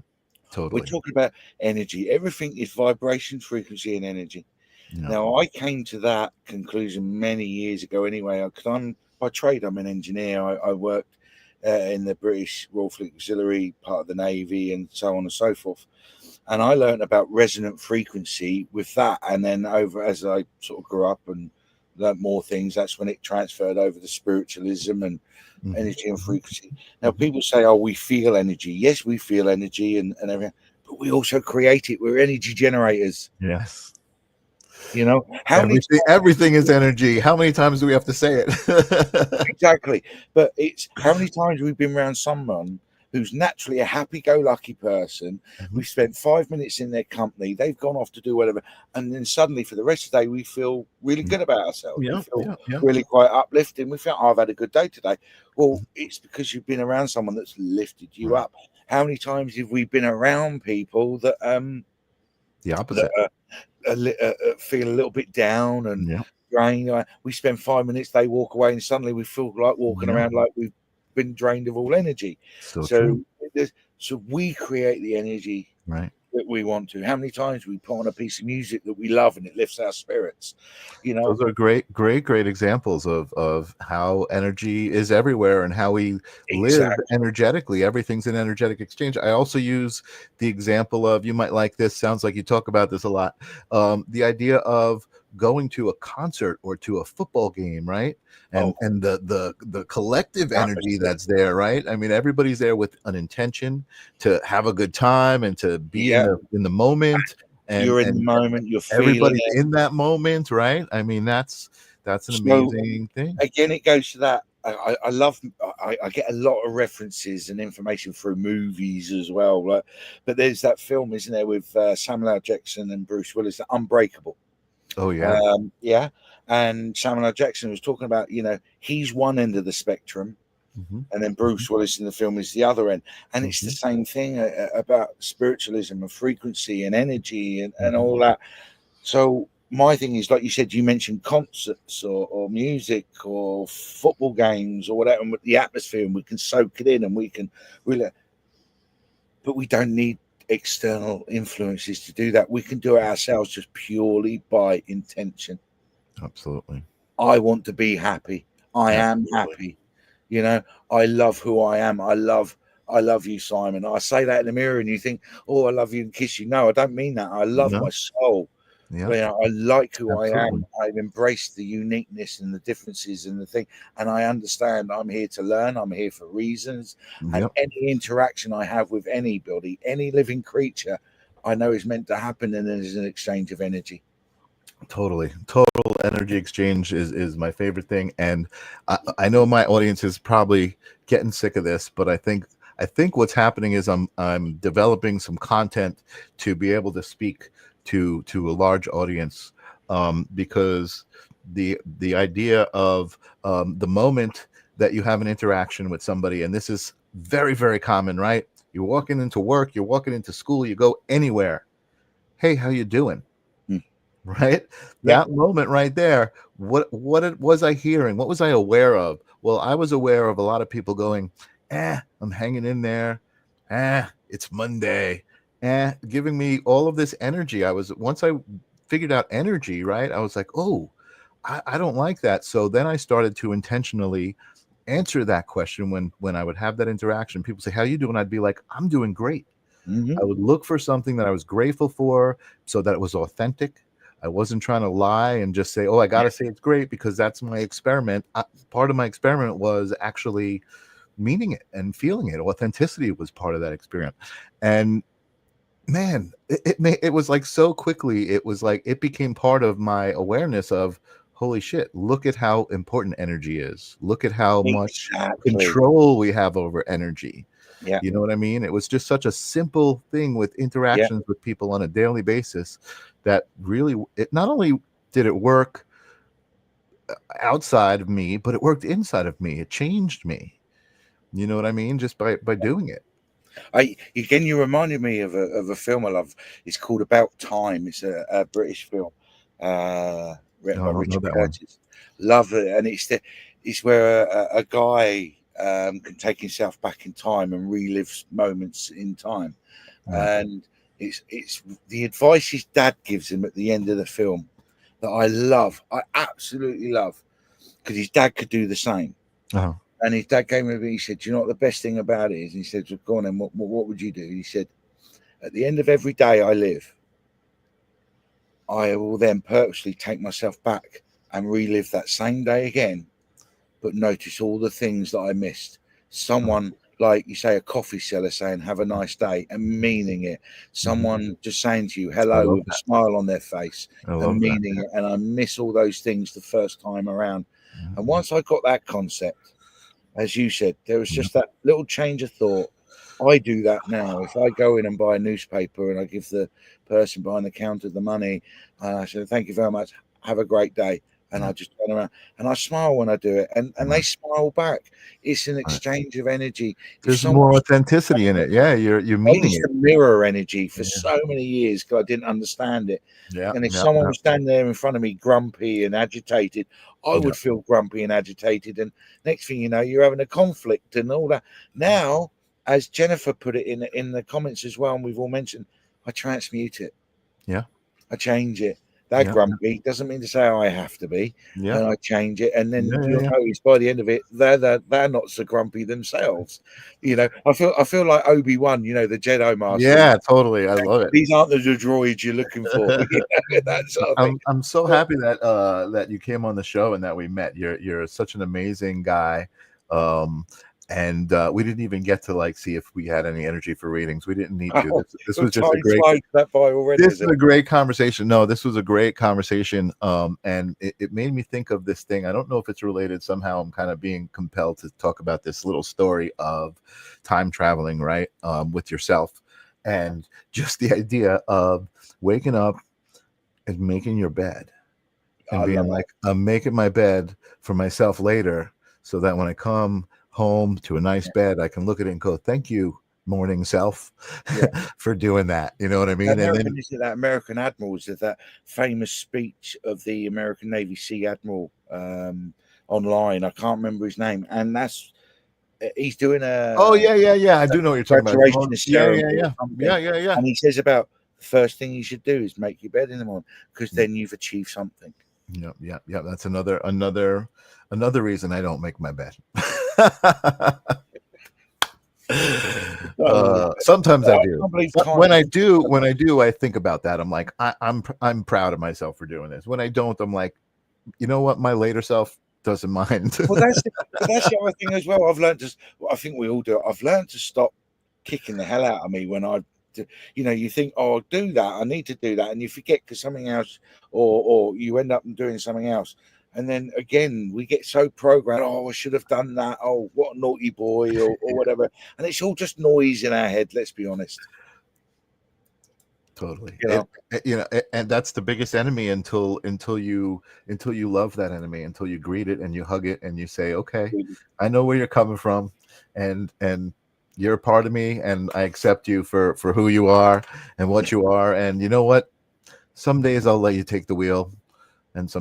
totally. We're talking about energy. Everything is vibration, frequency, and energy. Yeah. Now, I came to that conclusion many years ago anyway, because by trade, I'm an engineer. I worked in the British Royal Fleet Auxiliary, part of the Navy, and so on and so forth. And I learned about resonant frequency with that. And then as I sort of grew up and learned more things, that's when it transferred over to spiritualism and energy and frequency. Now, people say, oh, we feel energy. Yes, we feel energy and everything, but we also create it. We're energy generators. Yes. Everything is energy. How many times do we have to say it? Exactly. But it's how many times we've been around someone who's naturally a happy-go-lucky person. We've spent 5 minutes in their company. They've gone off to do whatever. And then suddenly for the rest of the day, we feel really good about ourselves. We feel really quite uplifting. We feel, oh, I've had a good day today. Well, it's because you've been around someone that's lifted you up. how many times have we been around people that The opposite. feel a little bit down and Yeah. drained? We spend 5 minutes, they walk away, and suddenly we feel like walking Yeah. around like we've been drained of all energy. So So, true. so we create the energy Right. that we want to. How many times we put on a piece of music that we love and it lifts our spirits? You know, Those are great examples of how energy is everywhere and how we live exactly. energetically. Everything's an energetic exchange. I also use the example of, you might like this, sounds like you talk about this a lot, the idea of going to a concert or to a football game, right? And Oh, the collective energy atmosphere. that's there, right? I mean, everybody's there with an intention to have a good time and to be Yeah, in the moment, you're in the and moment, you're feeling everybody's it. in that moment, right? I mean, that's an So amazing thing. again, it goes to that. I love. I get a lot of references and information through movies as well. Like, but there's that film, isn't there, with Samuel L. Jackson and Bruce Willis, Unbreakable. Oh yeah. Yeah, and Samuel L. Jackson was talking about, he's one end of the spectrum, Hmm. and then Bruce Willis in the film is the other end, and it's the Hmm. same thing about spiritualism and frequency and energy and Hmm. all that. So my thing is, like you said, you mentioned concerts or music or football games or whatever, and with the atmosphere, and we can soak it in, and we can really, but we don't need external influences to do that. We can do it ourselves just purely by intention. Absolutely. I want to be happy. I am Absolutely. happy. I love who I am. I love you, Simon. I say that in the mirror and you think, oh, I love you and kiss you. No, I don't mean that. I love No. my soul. Yeah. Well, I like who I am. Absolutely. I've embraced the uniqueness and the differences and the thing. And I understand I'm here to learn. I'm here for reasons. And Yep. any interaction I have with anybody, any living creature, I know is meant to happen, and there's an exchange of energy. Totally. Total energy exchange is my favorite thing. And I know my audience is probably getting sick of this, but I think what's happening is I'm developing some content to be able to speak to a large audience, because the idea of the moment that you have an interaction with somebody, and this is very, very common, right? You're walking into work, you're walking into school, you go anywhere. Hey, how you doing? Mm. Right? Yeah. That moment right there, was I hearing? What was I aware of? Well, I was aware of a lot of people going, I'm hanging in there. It's Monday. Giving me all of this energy. Once I figured out energy, right? I was like, oh, I don't like that. So then I started to intentionally answer that question when I would have that interaction. People say, how you doing? I'd be like, I'm doing great. Hmm. I would look for something that I was grateful for so that it was authentic. I wasn't trying to lie and just say, oh, I got to say it's great because that's my experiment. Part of my experiment was actually meaning it and feeling it. Authenticity was part of that experiment. And man, it was like so quickly, it was like it became part of my awareness of, holy shit, look at how important energy is. Look at how much Exactly. control we have over energy. Yeah. You know what I mean? It was just such a simple thing with Yeah. interactions with people on a daily basis that really, it not only did it work outside of me, but it worked inside of me. It changed me. You know what I mean? Just by doing it. You reminded me of a film I love. It's called About Time. It's a British film, written No, I by don't know Richard that one. Curtis. Love it, and it's where a guy can take himself back in time and relive moments in time, Right. and it's the advice his dad gives him at the end of the film that I love. I absolutely love, because his dad could do the same. Uh-huh. And his dad came over. He said, "Do you know what the best thing about it is?" And he said, well, "Go on, then. What would you do?" He said, "At the end of every day I live, I will then purposely take myself back and relive that same day again, but notice all the things that I missed. Uh-huh. Someone, like you say, a coffee seller saying, 'Have a nice day,' and meaning it. Mhm. Someone just saying to you, I 'Hello,' love with a that. smile on their face I and love that. meaning it. And I miss all those things the first time around. And Mhm. once I got that concept, as you said, there was Yeah. just that little change of thought. I do that now. If I go in and buy a newspaper and I give the person behind the counter the money, and I say, 'Thank you very much. Have a great day.' And I just turn around and I smile when I do it, and they smile back. It's an exchange of energy. There's more authenticity in it. Yeah, you're I meaning used it. to mirror energy for so many years because I didn't understand it. Yeah. And if someone was standing there in front of me, grumpy and agitated, I would feel grumpy and agitated. And next thing you know, you're having a conflict and all that. Now, as Jennifer put it in the comments as well, and we've all mentioned, I transmute it. Yeah. I change it. They're grumpy doesn't mean to say I have to be. Yeah. And I change it, and then you'll notice by the end of it, they're not so grumpy themselves. You know, I feel like Obi-Wan, you know, the Jedi Master. Yeah, totally. I love it. These aren't the droids you're looking for. You know, that sort of thing. I'm so happy that that you came on the show and that we met. You're such an amazing guy. And we didn't even get to like see if we had any energy for readings. We didn't need to. This was just a great. This is a great conversation. No, this was a great conversation. And it made me think of this thing. I don't know if it's related somehow. I'm kind of being compelled to talk about this little story of time traveling, right? With yourself, and just the idea of waking up and making your bed, and being like, I'm making my bed for myself later, so that when I come home to a nice bed, I can look at it and go, thank you, morning self, for doing that. You know what I mean? And then that American admirals, that famous speech of the American Navy Sea Admiral online. I can't remember his name, and that's he's doing a I do know what you're talking about. Yeah. And he says about the first thing you should do is make your bed in the morning, because then you've achieved something. Yeah. That's another reason I don't make my bed. Sometimes I do. When I do, I think about that. I'm like, I'm proud of myself for doing this. When I don't, I'm like, you know what, my later self doesn't mind. Well, that's the other thing as well. I've learned to. I think we all do. I've learned to stop kicking the hell out of me when you know, you think, oh, I'll do that, I need to do that, and you forget because something else, or you end up doing something else. And then again, we get so programmed, oh, I should have done that, oh, what a naughty boy, or whatever. And it's all just noise in our head, let's be honest. Totally. You know, and that's the biggest enemy until you love that enemy, until you greet it and you hug it and you say, okay, I know where you're coming from, and you're a part of me, and I accept you for who you are and what you are. And you know what? Some days I'll let you take the wheel, and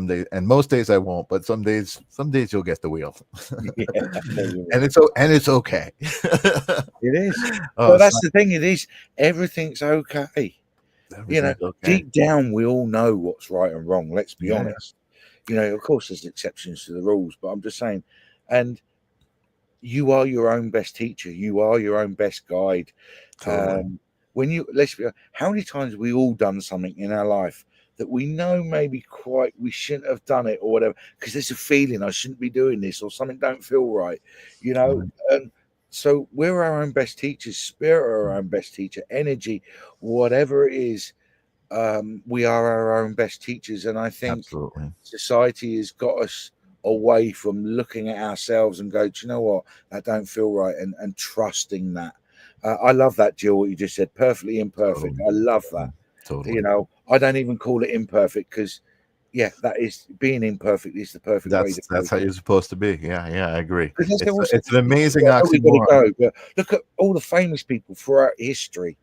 most days I won't, but some days you'll get the wheel. And it's okay. It is. But that's the thing. It is. Everything's okay. You know, deep down, we all know what's right and wrong. Let's be honest. You know, of course, there's exceptions to the rules, but I'm just saying. And you are your own best teacher. You are your own best guide. Totally. How many times have we all done something in our life that we know maybe we shouldn't have done it, or whatever, because there's a feeling I shouldn't be doing this, or something don't feel right, you know? And so we're our own best teachers. Spirit are our own best teacher. Energy, whatever it is, we are our own best teachers. And I think society has got us away from looking at ourselves and go, do you know what, that don't feel right, and trusting that. I love that, Jill, what you just said. Perfectly imperfect. I love that. You know, I don't even call it imperfect, because that is, being imperfect is the perfect way to that's how you're supposed to be. I agree. It's an amazing oxymoron. But look at all the famous people throughout history.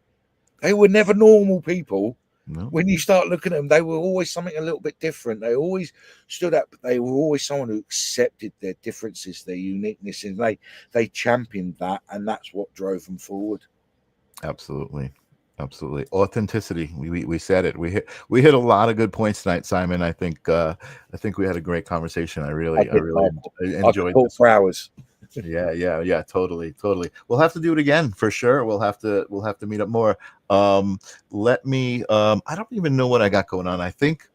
They were never normal people. No. When you start looking at them, they were always something a little bit different. They always stood up, but they were always someone who accepted their differences, their uniqueness, and they championed that, and that's what drove them forward. Absolutely. Authenticity. We said it. We hit a lot of good points tonight, Simon. I think we had a great conversation. I really enjoyed it for hours. Yeah, totally. We'll have to do it again for sure. We'll have to meet up more. Let me I don't even know what I got going on. I think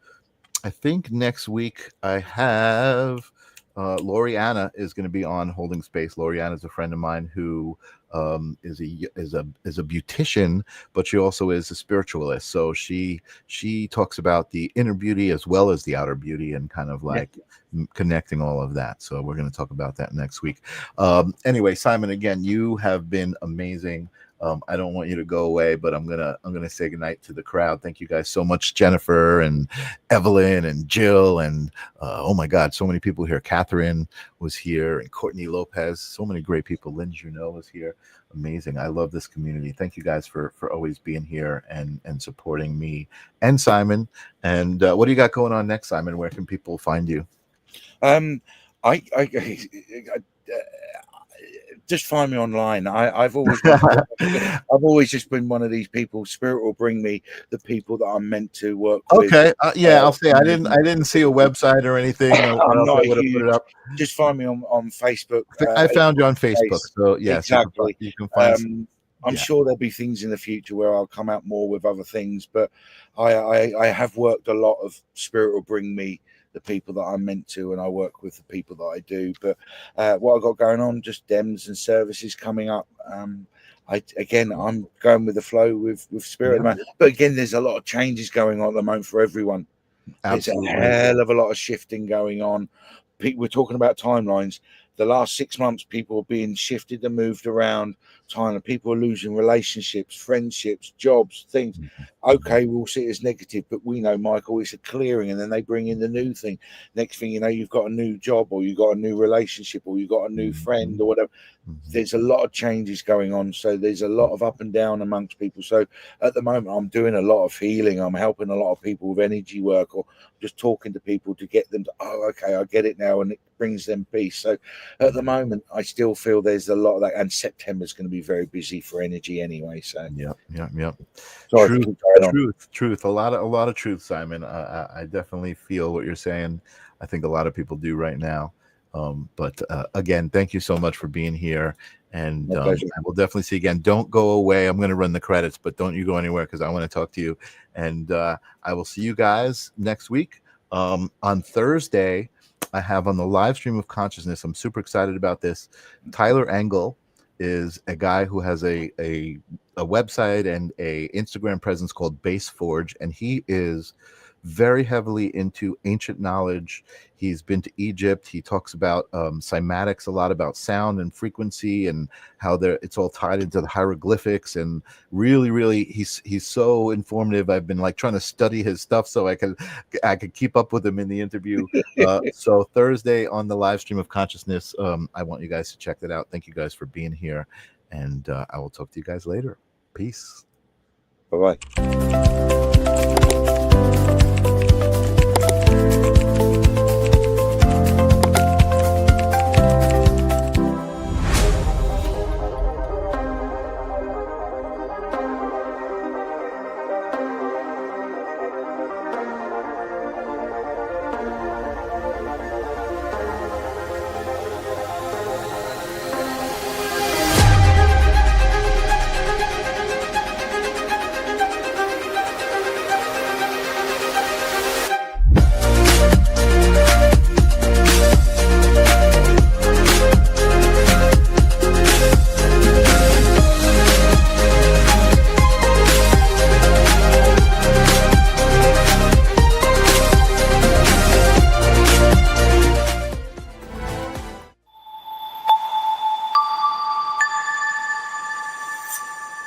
next week I have Loriana is going to be on Holding Space. Loriana is a friend of mine who is a beautician, but she also is a spiritualist. So she talks about the inner beauty as well as the outer beauty, and kind of like connecting all of that. So we're going to talk about that next week. Anyway, Simon, again, you have been amazing. I don't want you to go away, but I'm gonna say goodnight to the crowd. Thank you guys so much, Jennifer and Evelyn and Jill and oh my God, so many people here. Catherine was here and Courtney Lopez. So many great people. Lynn Juneau was here. Amazing. I love this community. Thank you guys for always being here and supporting me and Simon. And what do you got going on next, Simon? Where can people find you? Just find me online. I've always I've always just been one of these people. Spirit will bring me the people that I'm meant to work with. Okay, yeah, I'll say I didn't see a website or anything. I'm not I would have put it up. Just find me on Facebook. I found you on Facebook, so yes, exactly. You can find. I'm sure there'll be things in the future where I'll come out more with other things, but I have worked a lot of Spirit will bring me the people that I'm meant to, and I work with the people that I do. But what I've got going on, just DEMS and services coming up. I'm going with the flow with Spirit. Yeah. But again, there's a lot of changes going on at the moment for everyone. Absolutely. There's a hell of a lot of shifting going on. We're talking about timelines. The last 6 months, people are being shifted and moved around. People are losing relationships, friendships, jobs, things. Okay, we'll see it as negative, but we know, Michael, it's a clearing, and then they bring in the new thing. Next thing you know, you've got a new job, or you've got a new relationship, or you've got a new friend, or whatever. There's a lot of changes going on. So there's a lot of up and down amongst people. So at the moment, I'm doing a lot of healing. I'm helping a lot of people with energy work, or just talking to people to get them to, oh, okay, I get it now, and it brings them peace. So at the moment, I still feel there's a lot of that, and September's going to be very busy for energy anyway. So yep. Sorry, truth. A lot of truth, Simon. I definitely feel what you're saying. I think a lot of people do right now. But again, thank you so much for being here, and I will definitely see you again. Don't go away. I'm going to run the credits, but don't you go anywhere, because I want to talk to you. And I will see you guys next week. On Thursday, I have on the live stream of consciousness, I'm super excited about this. Tyler Engel is a guy who has a website and a Instagram presence called Base Forge, and he is very heavily into ancient knowledge. He's been to Egypt. He talks about cymatics, a lot about sound and frequency, and how it's all tied into the hieroglyphics. And really, he's so informative. I've been like trying to study his stuff so I could keep up with him in the interview. So Thursday on the live stream of consciousness, I want you guys to check that out. Thank you guys for being here, and I will talk to you guys later. Peace. Bye-bye.